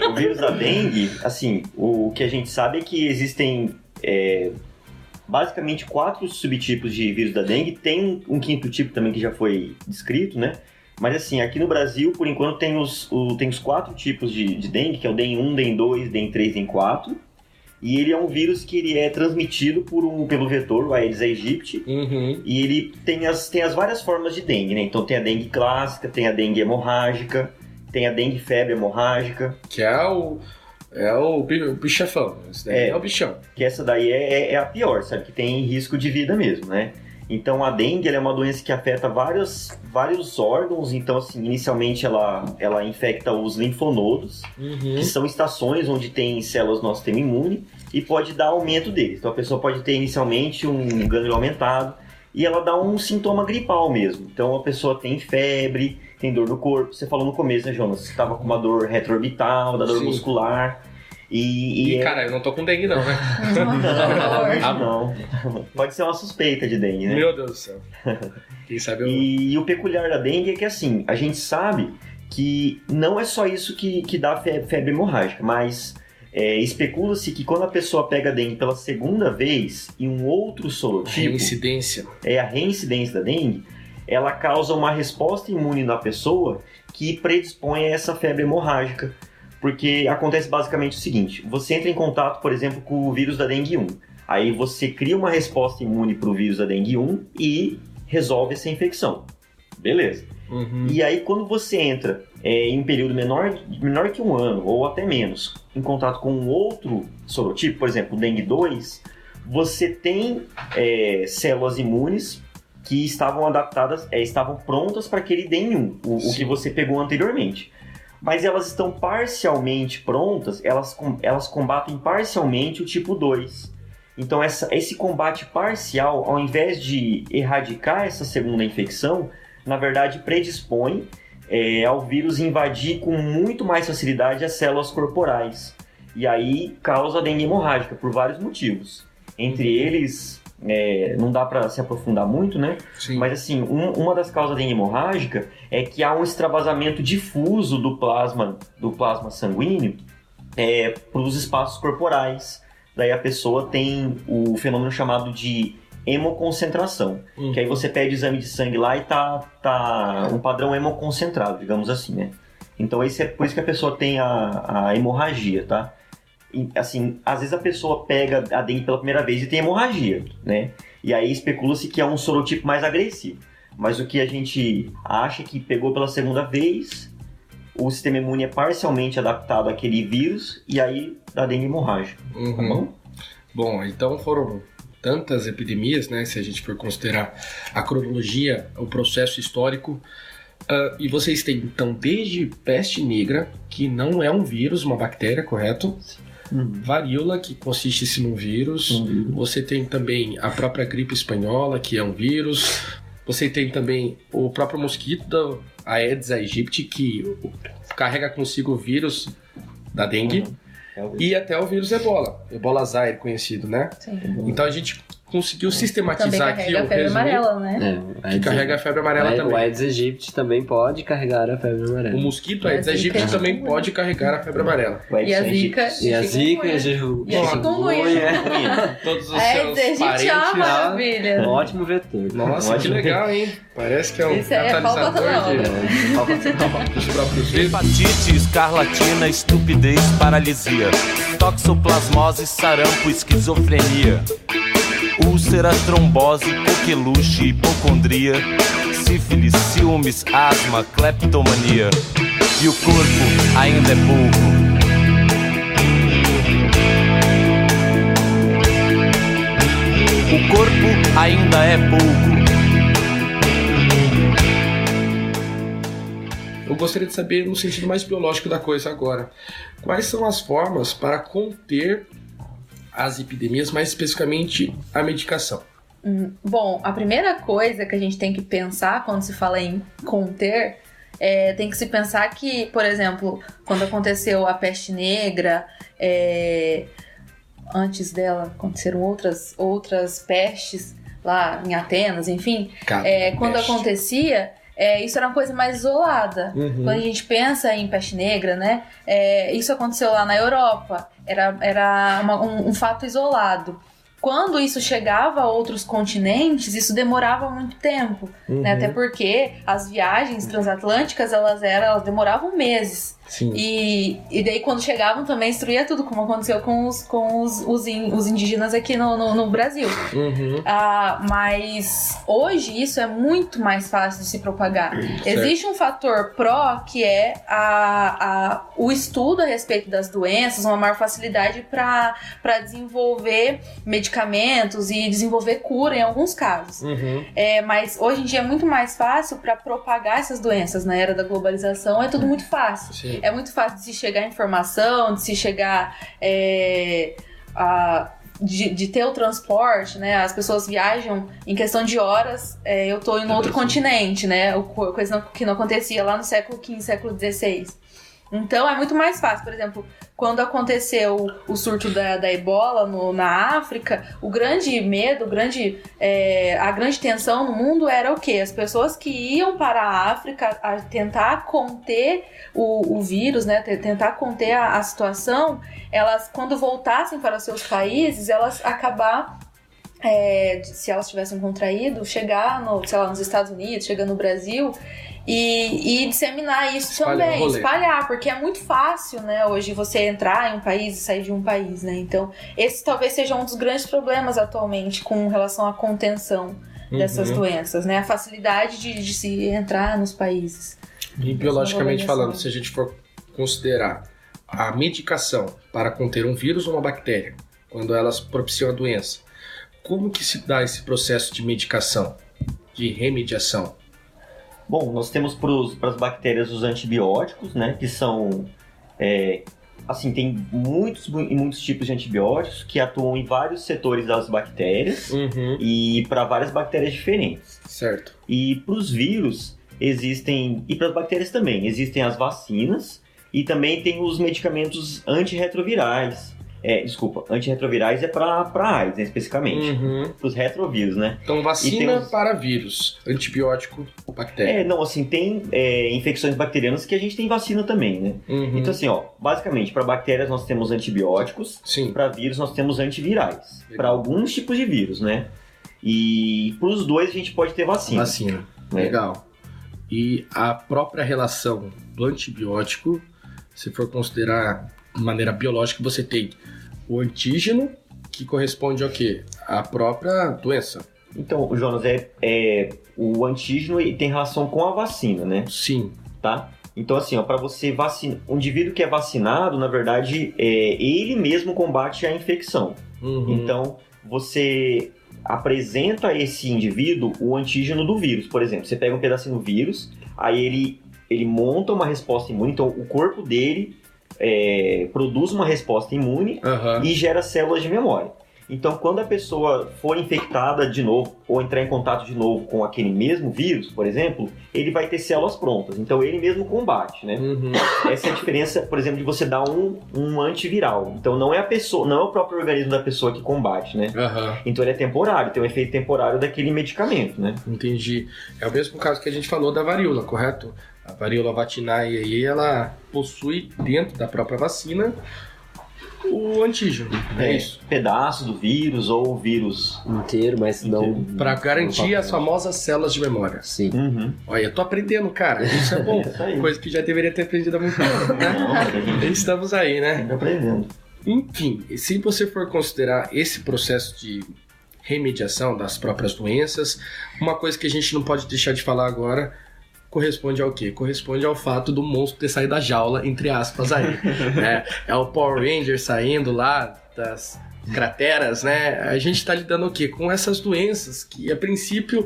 O vírus da dengue, assim, o que a gente sabe é que existem basicamente 4 subtipos de vírus da dengue. Tem um 5º tipo também que já foi descrito, né? Mas assim, aqui no Brasil, por enquanto, tem os 4 tipos de dengue, que é o DEN 1, DEN 2, DEN 3, DEN 4. E ele é um vírus que ele é transmitido pelo vetor, o Aedes aegypti. E ele tem as várias formas de dengue, né? Então tem a dengue clássica, tem a dengue hemorrágica, tem a dengue febre hemorrágica. Que é o bichafão. Esse daí é o bichão. Que essa daí é a pior, sabe? Que tem risco de vida mesmo, né? Então a dengue ela é uma doença que afeta vários órgãos. Então, assim, inicialmente ela infecta os linfonodos, que são estações onde tem células do nosso sistema imune, e pode dar aumento deles. Então a pessoa pode ter inicialmente um gânglio aumentado, e ela dá um sintoma gripal mesmo. Então a pessoa tem febre, tem dor no corpo. Você falou no começo, né, Jonas? Você estava com uma dor retroorbital, da dor muscular. Cara, eu não tô com dengue não, né? Não. Pode ser uma suspeita de dengue, né? Meu Deus do céu. Quem sabe eu... E o peculiar da dengue é que, assim, a gente sabe que não é só isso que dá febre hemorrágica, mas especula-se que quando a pessoa pega dengue pela segunda vez e um outro sorotipo... A reincidência da dengue, ela causa uma resposta imune na pessoa que predispõe a essa febre hemorrágica. Porque acontece basicamente o seguinte: você entra em contato, por exemplo, com o vírus da dengue 1. Aí você cria uma resposta imune para o vírus da dengue 1 e resolve essa infecção. Beleza. E aí quando você entra em um período menor que um ano, ou até menos, em contato com um outro sorotipo, por exemplo, o dengue 2, você tem células imunes que estavam adaptadas, estavam prontas para aquele dengue 1, o que você pegou anteriormente. Mas elas estão parcialmente prontas, elas combatem parcialmente o tipo 2. Então esse combate parcial, ao invés de erradicar essa segunda infecção, na verdade predispõe ao vírus invadir com muito mais facilidade as células corporais. E aí causa a dengue hemorrágica, por vários motivos. Entre eles, não dá para se aprofundar muito, né? Sim. Mas assim, uma das causas da dengue hemorrágica é que há um extravasamento difuso do plasma sanguíneo para os espaços corporais. Daí a pessoa tem o fenômeno chamado de hemoconcentração, que aí você pede exame de sangue lá e tá um padrão hemoconcentrado, digamos assim, né? Então por isso que a pessoa tem a hemorragia, tá? E, assim, às vezes a pessoa pega a dengue pela primeira vez e tem hemorragia, né? E aí especula-se que é um sorotipo mais agressivo. Mas o que a gente acha é que pegou pela segunda vez, o sistema imune é parcialmente adaptado àquele vírus e aí dá dengue hemorrágica. Tá bom? Bom, então foram tantas epidemias, né? Se a gente for considerar a cronologia, o processo histórico. E vocês têm, então, desde peste negra, que não é um vírus, uma bactéria, correto? Varíola, que consiste num vírus. Você tem também a própria gripe espanhola, que é um vírus. Você tem também o próprio mosquito da Aedes aegypti, que carrega consigo o vírus da dengue. E até o vírus Ebola Zaire, conhecido, né? Sim. Então a gente conseguiu sistematizar aqui o a febre resumo. amarela, né? Que carrega a febre amarela também. O Aedes aegypti também pode carregar a febre amarela. O mosquito Aedes aegypti também pode carregar a febre amarela. E a zika. E a zika e a chikungunya. Todos os Aedes seus aegypti é uma parentes. maravilha. Um ótimo vetor. Nossa, que legal, hein? Parece que é um Isso é catalisador dos próprios vírus. Hepatite, escarlatina, estupidez, paralisia, toxoplasmose, sarampo, esquizofrenia, úlcera, trombose, coqueluche, hipocondria, sífilis, ciúmes, asma, cleptomania. E o corpo ainda é pouco. O corpo ainda é pouco. Eu gostaria de saber, no sentido mais biológico da coisa agora, quais são as formas para conter as epidemias, mais especificamente a medicação? Bom, a primeira coisa que a gente tem que pensar quando se fala em conter, tem que se pensar que, por exemplo, quando aconteceu a peste negra, antes dela aconteceram outras pestes lá em Atenas, enfim, quando acontecia, isso era uma coisa mais isolada. Quando a gente pensa em peste negra, né? Isso aconteceu lá na Europa. Era um fato isolado. Quando isso chegava a outros continentes, isso demorava muito tempo, né? Até porque as viagens transatlânticas, elas demoravam meses. Sim. E daí quando chegavam também destruía tudo, como aconteceu com os indígenas aqui no Brasil. Mas hoje isso é muito mais fácil de se propagar. Existe um fator pró que é o estudo a respeito das doenças, uma maior facilidade para desenvolver medicamentos e desenvolver cura em alguns casos. Mas hoje em dia é muito mais fácil para propagar essas doenças. Na era da globalização é tudo muito fácil. Sim. É muito fácil de se chegar a informação, de se chegar de ter o transporte, né? As pessoas viajam em questão de horas. Eu tô em outro continente, né? Coisa que não acontecia lá no século XV, século XVI. Então é muito mais fácil. Por exemplo, quando aconteceu o surto da ebola na África, o grande medo, a grande tensão no mundo era o quê? As pessoas que iam para a África a tentar conter o vírus, né? Tentar conter a situação, elas, quando voltassem para seus países, elas acabar... se elas tivessem contraído, chegar nos Estados Unidos, chegar no Brasil e disseminar isso também, espalhar, porque é muito fácil, né, hoje você entrar em um país e sair de um país, né? Então, esse talvez seja um dos grandes problemas atualmente com relação à contenção dessas doenças, né? A facilidade de se entrar nos países. E biologicamente falando, se a gente for considerar a medicação para conter um vírus ou uma bactéria, quando elas propiciam a doença, como que se dá esse processo de medicação, de remediação? Bom, nós temos para as bactérias os antibióticos, né, que são, tem muitos tipos de antibióticos que atuam em vários setores das bactérias e para várias bactérias diferentes. Certo. E para os vírus existem, e para as bactérias também, existem as vacinas e também tem os medicamentos antirretrovirais. Antirretrovirais é para AIDS, né, especificamente. Para os retrovírulos, né? Então, vacina para vírus, antibiótico, bactéria. Tem infecções bacterianas que a gente tem vacina também, né? Então, basicamente, para bactérias nós temos antibióticos, para vírus nós temos antivirais. Para alguns tipos de vírus, né? E para os dois a gente pode ter vacina. Legal. E a própria relação do antibiótico, se for considerar de maneira biológica, você tem o antígeno, que corresponde ao quê? À própria doença. Então, Jonas, o antígeno tem relação com a vacina, né? Sim. Tá? Então, para você vacinar... Um indivíduo que é vacinado, na verdade, ele mesmo combate a infecção. Então, você apresenta a esse indivíduo o antígeno do vírus. Por exemplo, você pega um pedacinho do vírus, aí ele monta uma resposta imune, então o corpo dele produz uma resposta imune e gera células de memória. Então, quando a pessoa for infectada de novo ou entrar em contato de novo com aquele mesmo vírus, por exemplo, ele vai ter células prontas. Então, ele mesmo combate, né? Essa é a diferença, por exemplo, de você dar um antiviral. Então, não é a pessoa, não é o próprio organismo da pessoa que combate, né? Então, ele é temporário, tem um efeito temporário daquele medicamento, né? Entendi. É o mesmo caso que a gente falou da varíola, correto? A varíola vacinae aí, ela possui dentro da própria vacina o antígeno, é isso? Pedaço do vírus ou o vírus inteiro, mas não... Para garantir as famosas células de memória. Sim. Olha, eu tô aprendendo, cara. Isso é bom. Coisa que já deveria ter aprendido há muito tempo, né? Estamos aí, né? Aprendendo. Enfim, se você for considerar esse processo de remediação das próprias doenças, uma coisa que a gente não pode deixar de falar agora corresponde ao quê? Corresponde ao fato do monstro ter saído da jaula, entre aspas, aí. Né? É o Power Ranger saindo lá das crateras, né? A gente tá lidando o quê? Com essas doenças que, a princípio,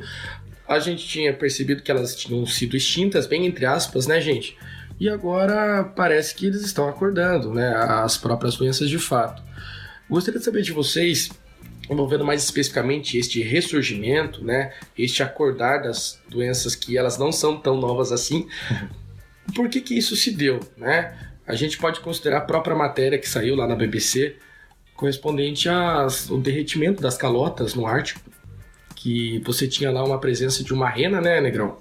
a gente tinha percebido que elas tinham sido extintas, bem entre aspas, né, gente? E agora parece que eles estão acordando, né? As próprias doenças de fato. Gostaria de saber de vocês, envolvendo mais especificamente este ressurgimento, né, este acordar das doenças que elas não são tão novas assim, por que isso se deu, né? A gente pode considerar a própria matéria que saiu lá na BBC, correspondente ao derretimento das calotas no Ártico, que você tinha lá uma presença de uma rena, né, Negrão?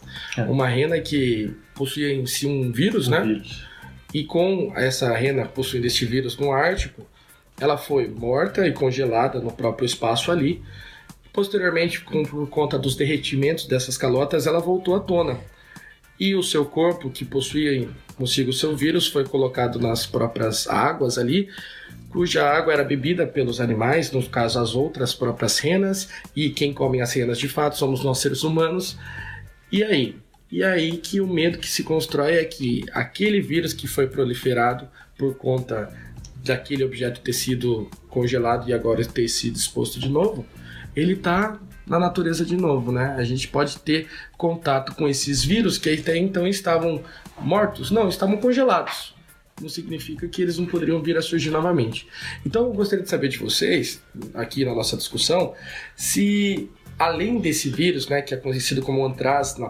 Uma rena que possuía em si um vírus, né? E com essa rena possuindo este vírus no Ártico, ela foi morta e congelada no próprio espaço ali. Posteriormente, por conta dos derretimentos dessas calotas, ela voltou à tona. E o seu corpo, que possuía consigo o seu vírus, foi colocado nas próprias águas ali, cuja água era bebida pelos animais, no caso as outras próprias renas, e quem come as renas de fato somos nós seres humanos. E aí que o medo que se constrói é que aquele vírus que foi proliferado por conta daquele objeto ter sido congelado e agora ter sido exposto de novo, ele está na natureza de novo, né? A gente pode ter contato com esses vírus que até então estavam mortos, não, estavam congelados. Não significa que eles não poderiam vir a surgir novamente. Então eu gostaria de saber de vocês, aqui na nossa discussão, se além desse vírus, né, que é conhecido como antraz no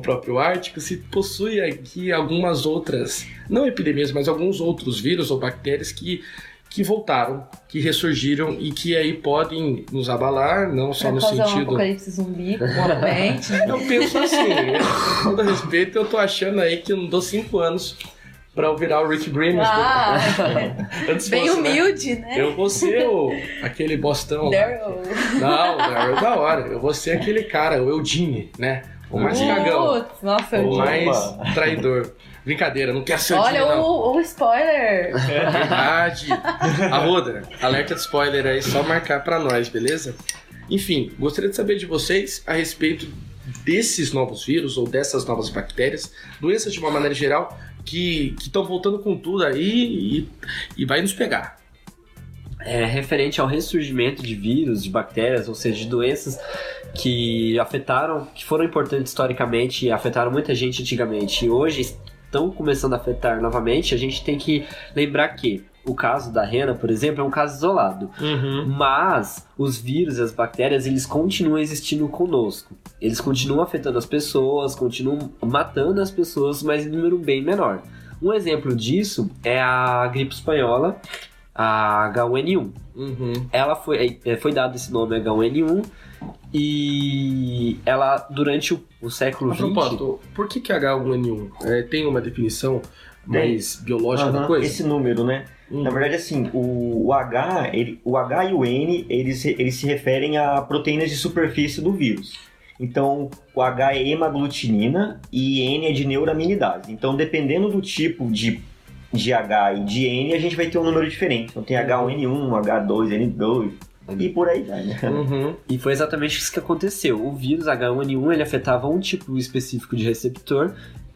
próprio Ártico, se possui aqui algumas outras, não epidemias, mas alguns outros vírus ou bactérias que voltaram, que ressurgiram e que aí podem nos abalar, não só no sentido... um apocalipse zumbi, provavelmente. Eu penso assim, com todo respeito, eu tô achando aí que eu não dou 5 anos pra eu virar o Rick Grimes. Antes bem fosse, humilde, né? Eu vou ser aquele bostão. Daryl. Não, o Daryl é da hora. Eu vou ser aquele cara, o Eudine, né? O mais cagão. Nossa, o mais traidor. Brincadeira, não quero ser o Olha Eudine, o spoiler. É verdade. Arruda, alerta de spoiler aí, só marcar pra nós, beleza? Enfim, gostaria de saber de vocês a respeito desses novos vírus ou dessas novas bactérias, doenças de uma maneira geral, que estão voltando com tudo aí e vai nos pegar. Referente ao ressurgimento de vírus, de bactérias, ou seja, de doenças que afetaram, que foram importantes historicamente e afetaram muita gente antigamente e hoje estão começando a afetar novamente, a gente tem que lembrar que o caso da rena, por exemplo, é um caso isolado. Mas os vírus e as bactérias, eles continuam existindo conosco. Eles continuam afetando as pessoas, continuam matando as pessoas, mas em número bem menor. Um exemplo disso é a gripe espanhola, a H1N1. Ela foi dado esse nome H1N1 e ela, durante o século XX... Por que H1N1? Tem uma definição mais biológica da coisa? Esse número, né? Na verdade, assim, o H e o N, eles se referem a proteínas de superfície do vírus. Então, o H é hemaglutinina e N é de neuraminidase. Então, dependendo do tipo de H e de N, a gente vai ter um número diferente. Então, tem H1N1, H2N2 e por aí vai, né? E foi exatamente isso que aconteceu. O vírus H1N1, ele afetava um tipo específico de receptor.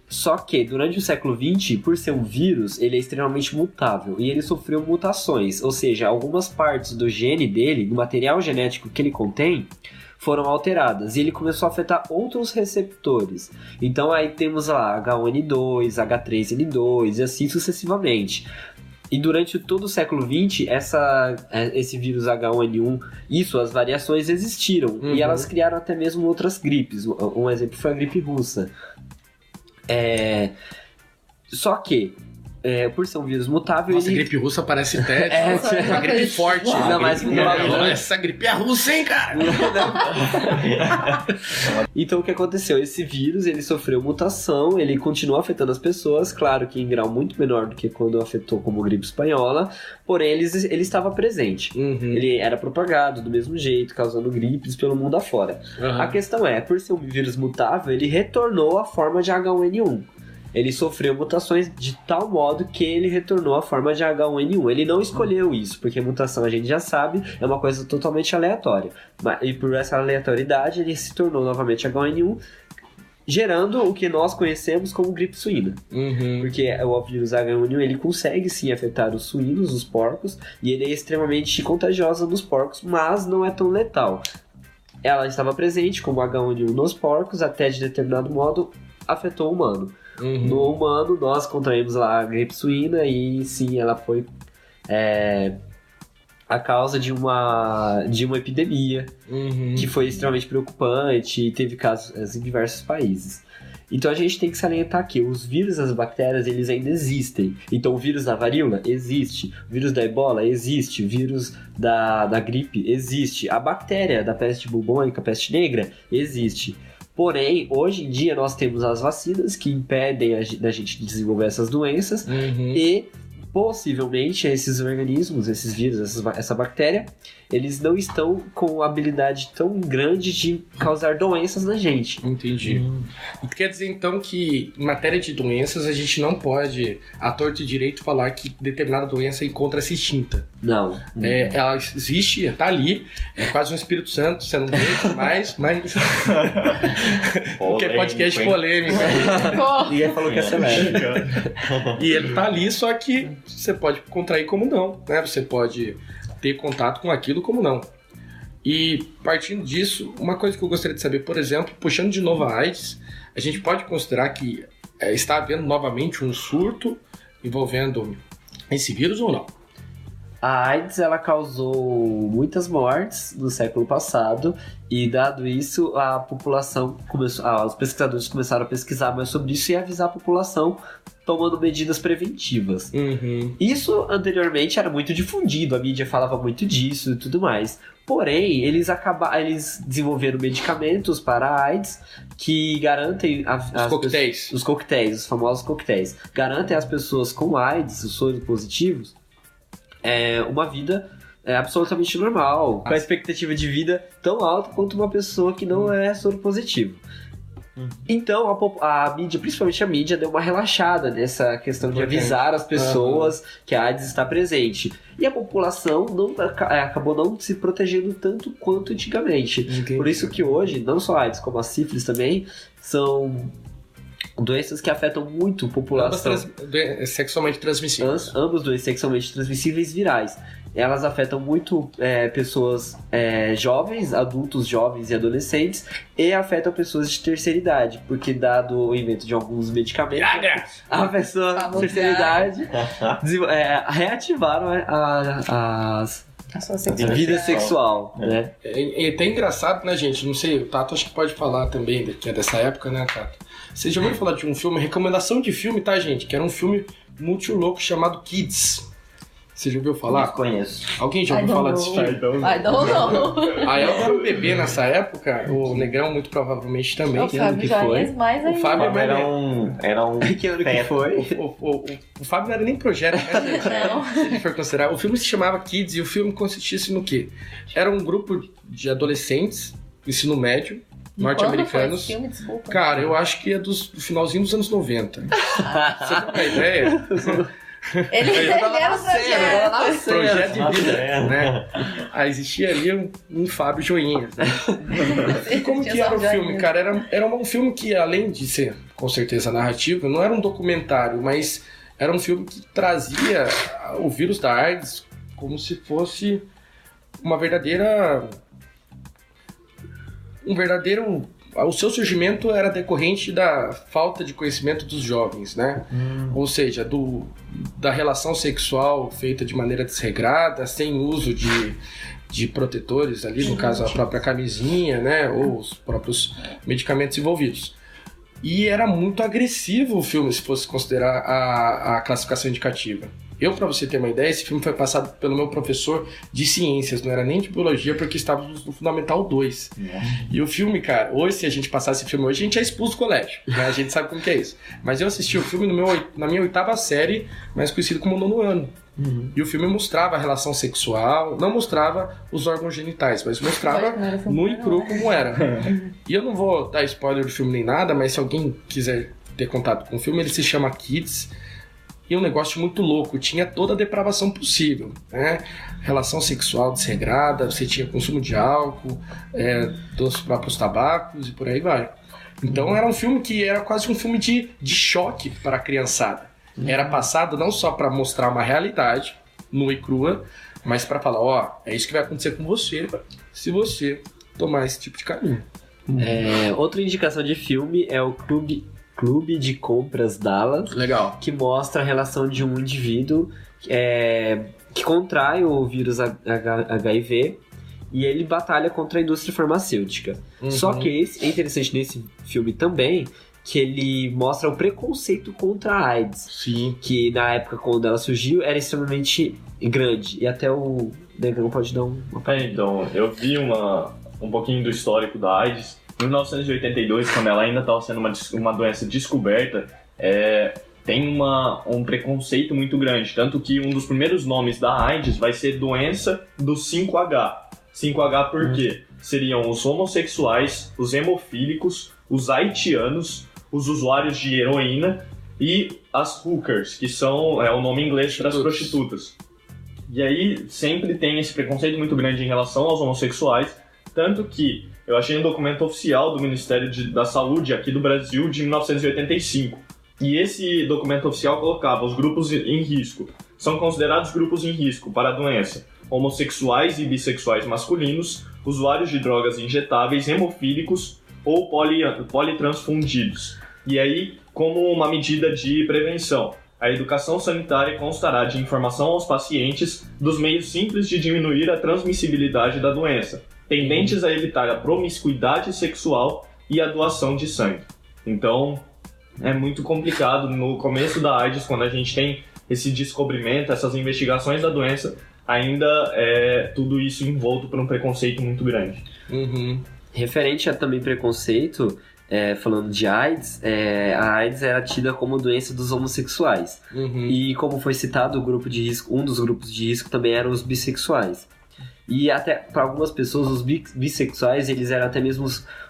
Só que, durante o século XX, por ser um vírus, ele é extremamente mutável e ele sofreu mutações, ou seja, algumas partes do gene dele, do material genético que ele contém, foram alteradas e ele começou a afetar outros receptores. Então aí temos lá H1N2, H3N2 e assim sucessivamente. E durante todo o século XX, esse vírus H1N1 e suas variações existiram e elas criaram até mesmo outras gripes. Um exemplo foi a gripe russa. Só que, por ser um vírus mutável... Nossa, a gripe russa parece até uma gripe forte. Essa gripe é russa, hein, cara? Então, o que aconteceu? Esse vírus, ele sofreu mutação, ele continua afetando as pessoas, claro que em grau muito menor do que quando afetou como gripe espanhola, porém, ele estava presente. Ele era propagado do mesmo jeito, causando gripes pelo mundo afora. A questão é, por ser um vírus mutável, ele retornou à forma de H1N1. Ele sofreu mutações de tal modo que ele retornou à forma de H1N1. Ele não escolheu isso, porque mutação a gente já sabe, é uma coisa totalmente aleatória. E por essa aleatoriedade, ele se tornou novamente H1N1, gerando o que nós conhecemos como gripe suína. Porque o vírus H1N1, ele consegue sim afetar os suínos, os porcos, e ele é extremamente contagioso nos porcos, mas não é tão letal. Ela estava presente como H1N1 nos porcos, até de determinado modo afetou o humano. No humano, nós contraímos lá a gripe suína e sim, ela foi a causa de uma epidemia que foi extremamente preocupante e teve casos em diversos países. Então a gente tem que salientar que os vírus e as bactérias, eles ainda existem. Então o vírus da varíola existe, o vírus da ebola existe, o vírus da gripe existe, a bactéria da peste bubônica, peste negra, existe. Porém, hoje em dia nós temos as vacinas que impedem da gente de desenvolver essas doenças e possivelmente esses organismos, esses vírus, essa bactéria, eles não estão com habilidade tão grande de causar doenças na gente. Entendi. Quer dizer, então, que em matéria de doenças, a gente não pode, à torto e direito, falar que determinada doença encontra-se extinta. Não. Ela existe, tá ali, é quase um Espírito Santo, você não vê, mas porque é podcast polêmico. Ninguém falou que é celeste. E ele tá ali, só que você pode contrair como não, né? Você pode ter contato com aquilo como não. E partindo disso, uma coisa que eu gostaria de saber, por exemplo, puxando de novo a AIDS, a gente pode considerar que está havendo novamente um surto envolvendo esse vírus ou não? A AIDS, ela causou muitas mortes no século passado e, dado isso, a população os pesquisadores começaram a pesquisar mais sobre isso e avisar a população tomando medidas preventivas. Isso anteriormente era muito difundido, a mídia falava muito disso e tudo mais. Porém, eles desenvolveram medicamentos para a AIDS que garantem os coquetéis, os famosos coquetéis, garantem às pessoas com AIDS, os soros positivos, uma vida absolutamente normal, com a expectativa de vida tão alta quanto uma pessoa que não é soro positivo. Então a mídia, principalmente a mídia, deu uma relaxada nessa questão de avisar as pessoas que a AIDS está presente. E a população acabou não se protegendo tanto quanto antigamente. Entendi. Por isso que hoje, não só a AIDS, como a sífilis também, são doenças que afetam muito a população. Ambas sexualmente transmissíveis. Ambos doenças sexualmente transmissíveis virais. Elas afetam muito pessoas jovens, adultos jovens e adolescentes, e afetam pessoas de terceira idade, porque dado o invento de alguns medicamentos, a pessoa de terceira idade reativaram a sua vida sexual, né? É até engraçado, né, gente? Não sei, o Tato acho que pode falar também, que é dessa época, né, Tato? Vocês já ouviram falar de um filme, recomendação de filme, tá, gente? Que era um filme muito louco chamado Kids. Você já ouviu falar? Não conheço. Alguém já ouviu falar desse filme? I don't know. Aí eu era um bebê nessa época, o Negrão muito provavelmente também. O Fábio já é mais ainda. O Fábio era um Que ano que foi? O Fábio não era nem projeto, né, gente? Não. Se a gente for considerar. O filme se chamava Kids e o filme consistia no quê? Era um grupo de adolescentes, ensino médio, norte-americanos. Filme, desculpa. Cara, eu acho que é do finalzinho dos anos 90. Você tem uma ideia? Ele era o Projeto de vida, né? Aí existia ali um Fábio Joinha. Né? E como que era o filme, cara? Era um filme que, além de ser, com certeza, narrativo, não era um documentário, mas era um filme que trazia o vírus da AIDS como se fosse uma verdadeira... O seu surgimento era decorrente da falta de conhecimento dos jovens, né? Ou seja, da relação sexual feita de maneira desregrada, sem uso de protetores ali, no caso a própria camisinha, né? Ou os próprios medicamentos envolvidos. E era muito agressivo o filme, se fosse considerar a classificação indicativa. Pra você ter uma ideia, esse filme foi passado pelo meu professor de ciências, não era nem de biologia, porque estávamos no Fundamental 2. E o filme, cara, hoje, se a gente passasse esse filme hoje, a gente é expulso do colégio, né? A gente sabe como que é isso. Mas eu assisti o filme na minha 8ª série, mais conhecido como 9º ano. E o filme mostrava a relação sexual, não mostrava os órgãos genitais, mas mostrava nu e cru como era. E eu não vou dar spoiler do filme nem nada, mas se alguém quiser ter contato com o filme, ele se chama Kids. E um negócio muito louco, tinha toda a depravação possível, né? Relação sexual desregrada, você tinha consumo de álcool, dos próprios tabacos e por aí vai. Então era um filme que era quase um filme de choque para a criançada. Era passado não só para mostrar uma realidade nua e crua, mas para falar, é isso que vai acontecer com você se você tomar esse tipo de caminho. Outra indicação de filme é o Clube de Compras Dallas. Legal. Que mostra a relação de um indivíduo que contrai o vírus HIV e ele batalha contra a indústria farmacêutica. Só que é interessante nesse filme também que ele mostra o preconceito contra a AIDS. Sim. Que na época, quando ela surgiu, era extremamente grande. E até o Negão pode dar uma... Então, eu vi um pouquinho do histórico da AIDS. Em 1982, quando ela ainda estava sendo uma doença descoberta, tem um preconceito muito grande. Tanto que um dos primeiros nomes da AIDS vai ser doença do 5H. 5H por quê? Seriam os homossexuais, os hemofílicos, os haitianos, os usuários de heroína e as hookers, que são o nome inglês para as prostitutas. E aí sempre tem esse preconceito muito grande em relação aos homossexuais, tanto que eu achei um documento oficial do Ministério da Saúde aqui do Brasil de 1985. E esse documento oficial colocava os grupos em risco. São considerados grupos em risco para a doença homossexuais e bissexuais masculinos, usuários de drogas injetáveis, hemofílicos ou politransfundidos. E aí, como uma medida de prevenção, a educação sanitária constará de informação aos pacientes dos meios simples de diminuir a transmissibilidade da doença, tendentes a evitar a promiscuidade sexual e a doação de sangue. Então, é muito complicado no começo da AIDS, quando a gente tem esse descobrimento, essas investigações da doença, ainda é tudo isso envolto por um preconceito muito grande. Referente a também preconceito, falando de AIDS, a AIDS era tida como doença dos homossexuais. E como foi citado, o grupo de risco, um dos grupos de risco também eram os bissexuais. E até para algumas pessoas, os bissexuais, eles eram até mesmo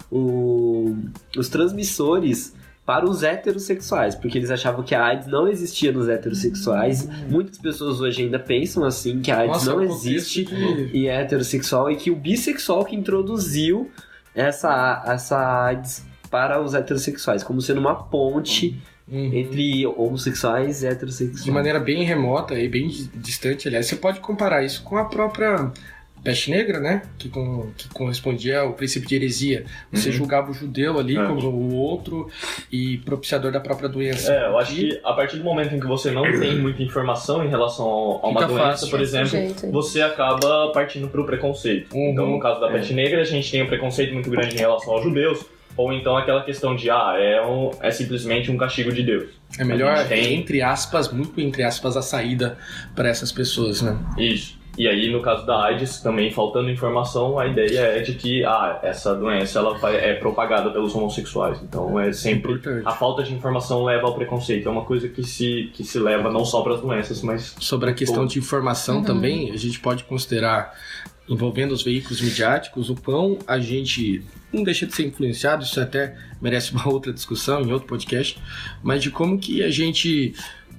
os transmissores para os heterossexuais, porque eles achavam que a AIDS não existia nos heterossexuais. Muitas pessoas hoje ainda pensam assim, que a AIDS não existe e é heterossexual, e que o bissexual que introduziu essa AIDS para os heterossexuais, como sendo uma ponte entre homossexuais e heterossexuais. De maneira bem remota e bem distante, aliás. Você pode comparar isso com a própria peste negra, né? Que correspondia ao princípio de heresia. Você julgava o judeu ali como o outro e propiciador da própria doença. Eu acho que a partir do momento em que você não tem muita informação em relação a uma doença, por exemplo, você acaba partindo para o preconceito. Então, no caso da peste negra, a gente tem um preconceito muito grande em relação aos judeus, ou então aquela questão de, é simplesmente um castigo de Deus. É melhor, entre aspas, muito entre aspas, a saída para essas pessoas, né? Isso. E aí, no caso da AIDS, também faltando informação, a ideia é de que essa doença ela é propagada pelos homossexuais. Então, é sempre a falta de informação leva ao preconceito. É uma coisa que se leva não só para as doenças, mas... Sobre a questão de informação também, a gente pode considerar, envolvendo os veículos midiáticos, o quão a gente não deixa de ser influenciado, isso até merece uma outra discussão em outro podcast, mas de como que a gente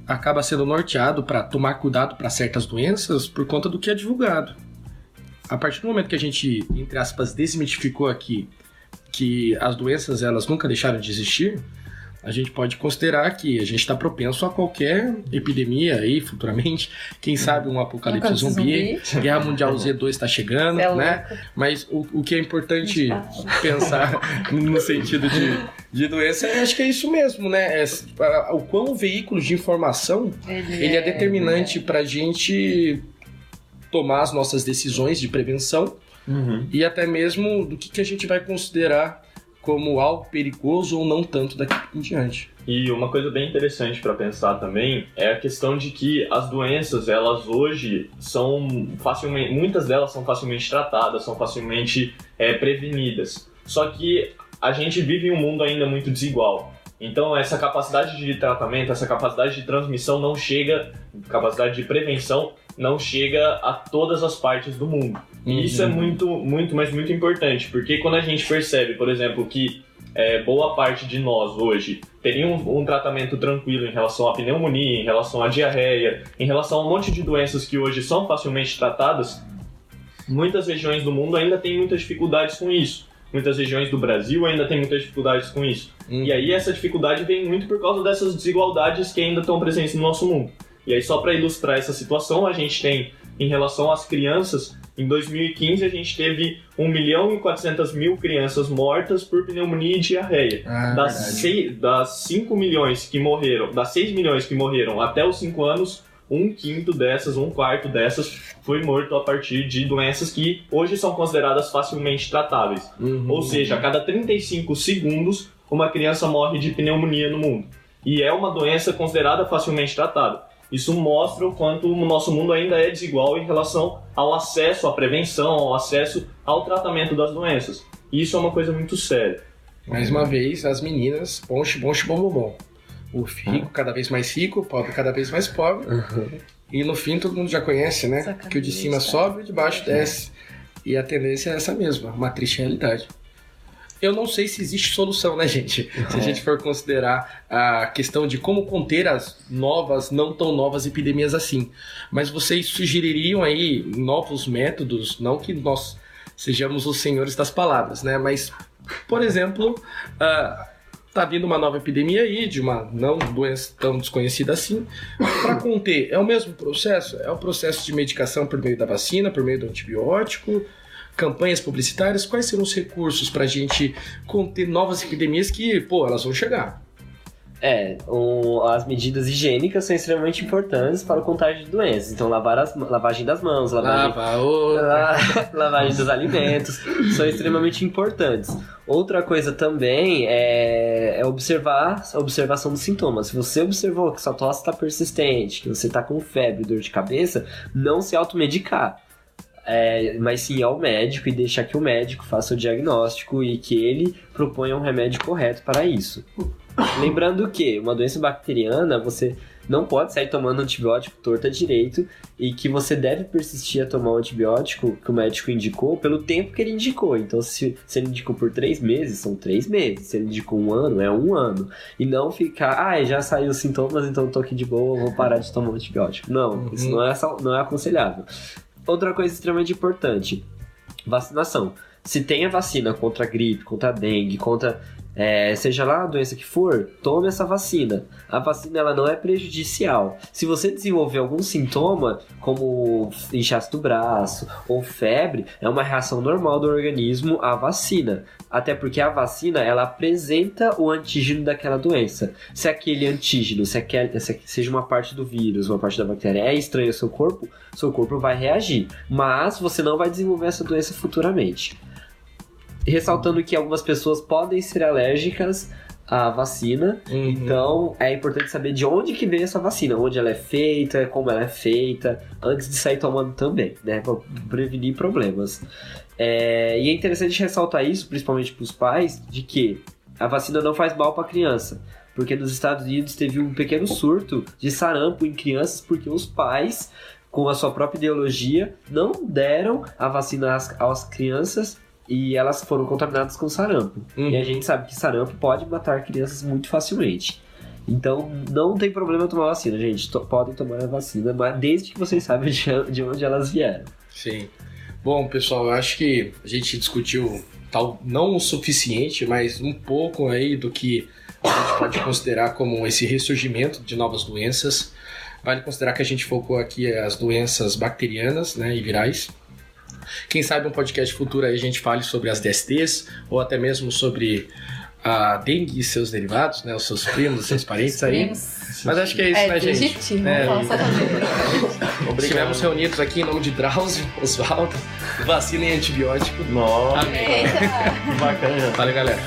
acaba sendo norteado para tomar cuidado para certas doenças por conta do que é divulgado. A partir do momento que a gente, entre aspas, desmitificou aqui que as doenças elas nunca deixaram de existir, a gente pode considerar que a gente está propenso a qualquer epidemia aí futuramente, quem sabe um apocalipse zumbi. Guerra Mundial Z2 está chegando, né? Mas o que é importante pensar no sentido de doença, acho que é isso mesmo, né? O quão o veículo de informação ele é determinante para a gente tomar as nossas decisões de prevenção e até mesmo do que a gente vai considerar como algo perigoso ou não tanto daqui em diante. E uma coisa bem interessante para pensar também é a questão de que as doenças, elas hoje são facilmente, muitas delas são facilmente tratadas, são facilmente prevenidas. Só que a gente vive em um mundo ainda muito desigual. Então essa capacidade de tratamento, essa capacidade de transmissão não chega, capacidade de prevenção não chega a todas as partes do mundo. E isso é muito, mas muito importante, porque quando a gente percebe, por exemplo, que boa parte de nós hoje teria um tratamento tranquilo em relação à pneumonia, em relação à diarreia, em relação a um monte de doenças que hoje são facilmente tratadas, muitas regiões do mundo ainda têm muitas dificuldades com isso. Muitas regiões do Brasil ainda têm muitas dificuldades com isso. E aí essa dificuldade vem muito por causa dessas desigualdades que ainda estão presentes no nosso mundo. E aí só para ilustrar essa situação, a gente tem, em relação às crianças, em 2015 a gente teve 1.400.000 crianças mortas por pneumonia e diarreia. Das 5 milhões que morreram, das 6 milhões que morreram até os 5 anos, um quarto dessas foi morto a partir de doenças que hoje são consideradas facilmente tratáveis. Ou seja, a cada 35 segundos uma criança morre de pneumonia no mundo. E é uma doença considerada facilmente tratada. Isso mostra o quanto o nosso mundo ainda é desigual em relação ao acesso à prevenção, ao acesso ao tratamento das doenças. E isso é uma coisa muito séria. Mais uma vez, as meninas, ponche, bom, bom. O rico cada vez mais rico, o pobre cada vez mais pobre. E no fim todo mundo já conhece, né? Sacanagem, Que o de cima sobe e o de baixo desce. E a tendência é essa mesma, uma triste realidade. Eu não sei se existe solução, né, gente? Se a gente for considerar a questão de como conter as novas, não tão novas epidemias assim. Mas vocês sugeririam aí novos métodos, não que nós sejamos os senhores das palavras, né? Mas, por exemplo, tá vindo uma nova epidemia aí, de uma não doença tão desconhecida assim. Para conter, é o mesmo processo? É o processo de medicação por meio da vacina, por meio do antibiótico? Campanhas publicitárias? Quais serão os recursos para a gente conter novas epidemias que, pô, elas vão chegar? As medidas higiênicas são extremamente importantes para o contágio de doenças. Então, lavagem das mãos, lavagem dos alimentos são extremamente importantes. Outra coisa também é observar a observação dos sintomas. Se você observou que sua tosse está persistente, que você está com febre, dor de cabeça, não se automedicar. Mas sim ao médico e deixar que o médico faça o diagnóstico e que ele proponha um remédio correto para isso. Lembrando que uma doença bacteriana, você não pode sair tomando antibiótico torto à direito e que você deve persistir a tomar o antibiótico que o médico indicou pelo tempo que ele indicou. Então, se ele indicou por 3 meses, são 3 meses. Se ele indicou 1 ano, é 1 ano. E não ficar, já saiu os sintomas, então tô aqui de boa, vou parar de tomar o antibiótico. Não, isso não é aconselhável. Outra coisa extremamente importante, vacinação. Se tem a vacina contra a gripe, contra a dengue, contra seja lá a doença que for, tome essa vacina. A vacina ela não é prejudicial. Se você desenvolver algum sintoma, como inchaço do braço ou febre, é uma reação normal do organismo à vacina. Até porque a vacina ela apresenta o antígeno daquela doença. Se aquele antígeno, seja uma parte do vírus, uma parte da bactéria, é estranho ao seu corpo vai reagir. Mas você não vai desenvolver essa doença futuramente. Ressaltando que algumas pessoas podem ser alérgicas à vacina, então é importante saber de onde que veio essa vacina, onde ela é feita, como ela é feita, antes de sair tomando também, né, para prevenir problemas. E é interessante ressaltar isso, principalmente para os pais, de que a vacina não faz mal para a criança, porque nos Estados Unidos teve um pequeno surto de sarampo em crianças porque os pais, com a sua própria ideologia, não deram a vacina às crianças e elas foram contaminadas com sarampo. E a gente sabe que sarampo pode matar crianças muito facilmente. Então, não tem problema tomar vacina, gente. Podem tomar a vacina, mas desde que vocês saibam de onde elas vieram. Sim. Bom, pessoal, eu acho que a gente discutiu não o suficiente, mas um pouco aí do que a gente pode considerar como esse ressurgimento de novas doenças. Vale considerar que a gente focou aqui as doenças bacterianas, né, e virais. Quem sabe um podcast futuro aí a gente fale sobre as DSTs ou até mesmo sobre a dengue e seus derivados, né? Os seus primos, os seus parentes aí. Mas acho que é isso, né, gente? Legítimo, vamos falar só Obrigado. Estivemos reunidos aqui em nome de Drauzio, Osvaldo, vacina e antibiótico. Nossa, Amém. que bacana. Valeu, galera.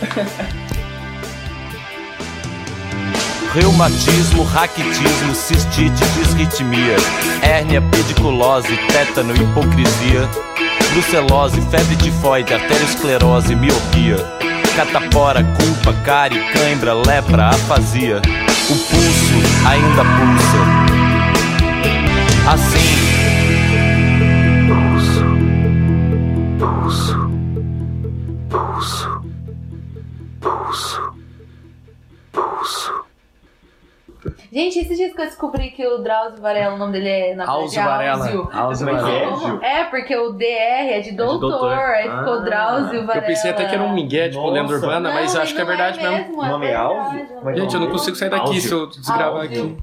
Reumatismo, raquitismo, cistite, disritmia, hérnia, pediculose, tétano, hipocrisia, brucelose, febre tifoide, arteriosclerose, miopia, catapora, culpa, cárie, cãibra, lepra, afasia. O pulso ainda pulsa. Assim. Gente, esses dias que eu descobri que o Drauzio Varela, o nome dele é na Alzio Varela. Alzio Varela. Porque o DR é de doutor, aí ficou Drauzio Varela. Eu pensei até que era um migué, tipo, lenda urbana, mas Não, acho que é não verdade mesmo. O nome é Alzio? verdade. Gente, eu não consigo sair daqui Alzio. se eu desgravar Alzio. aqui.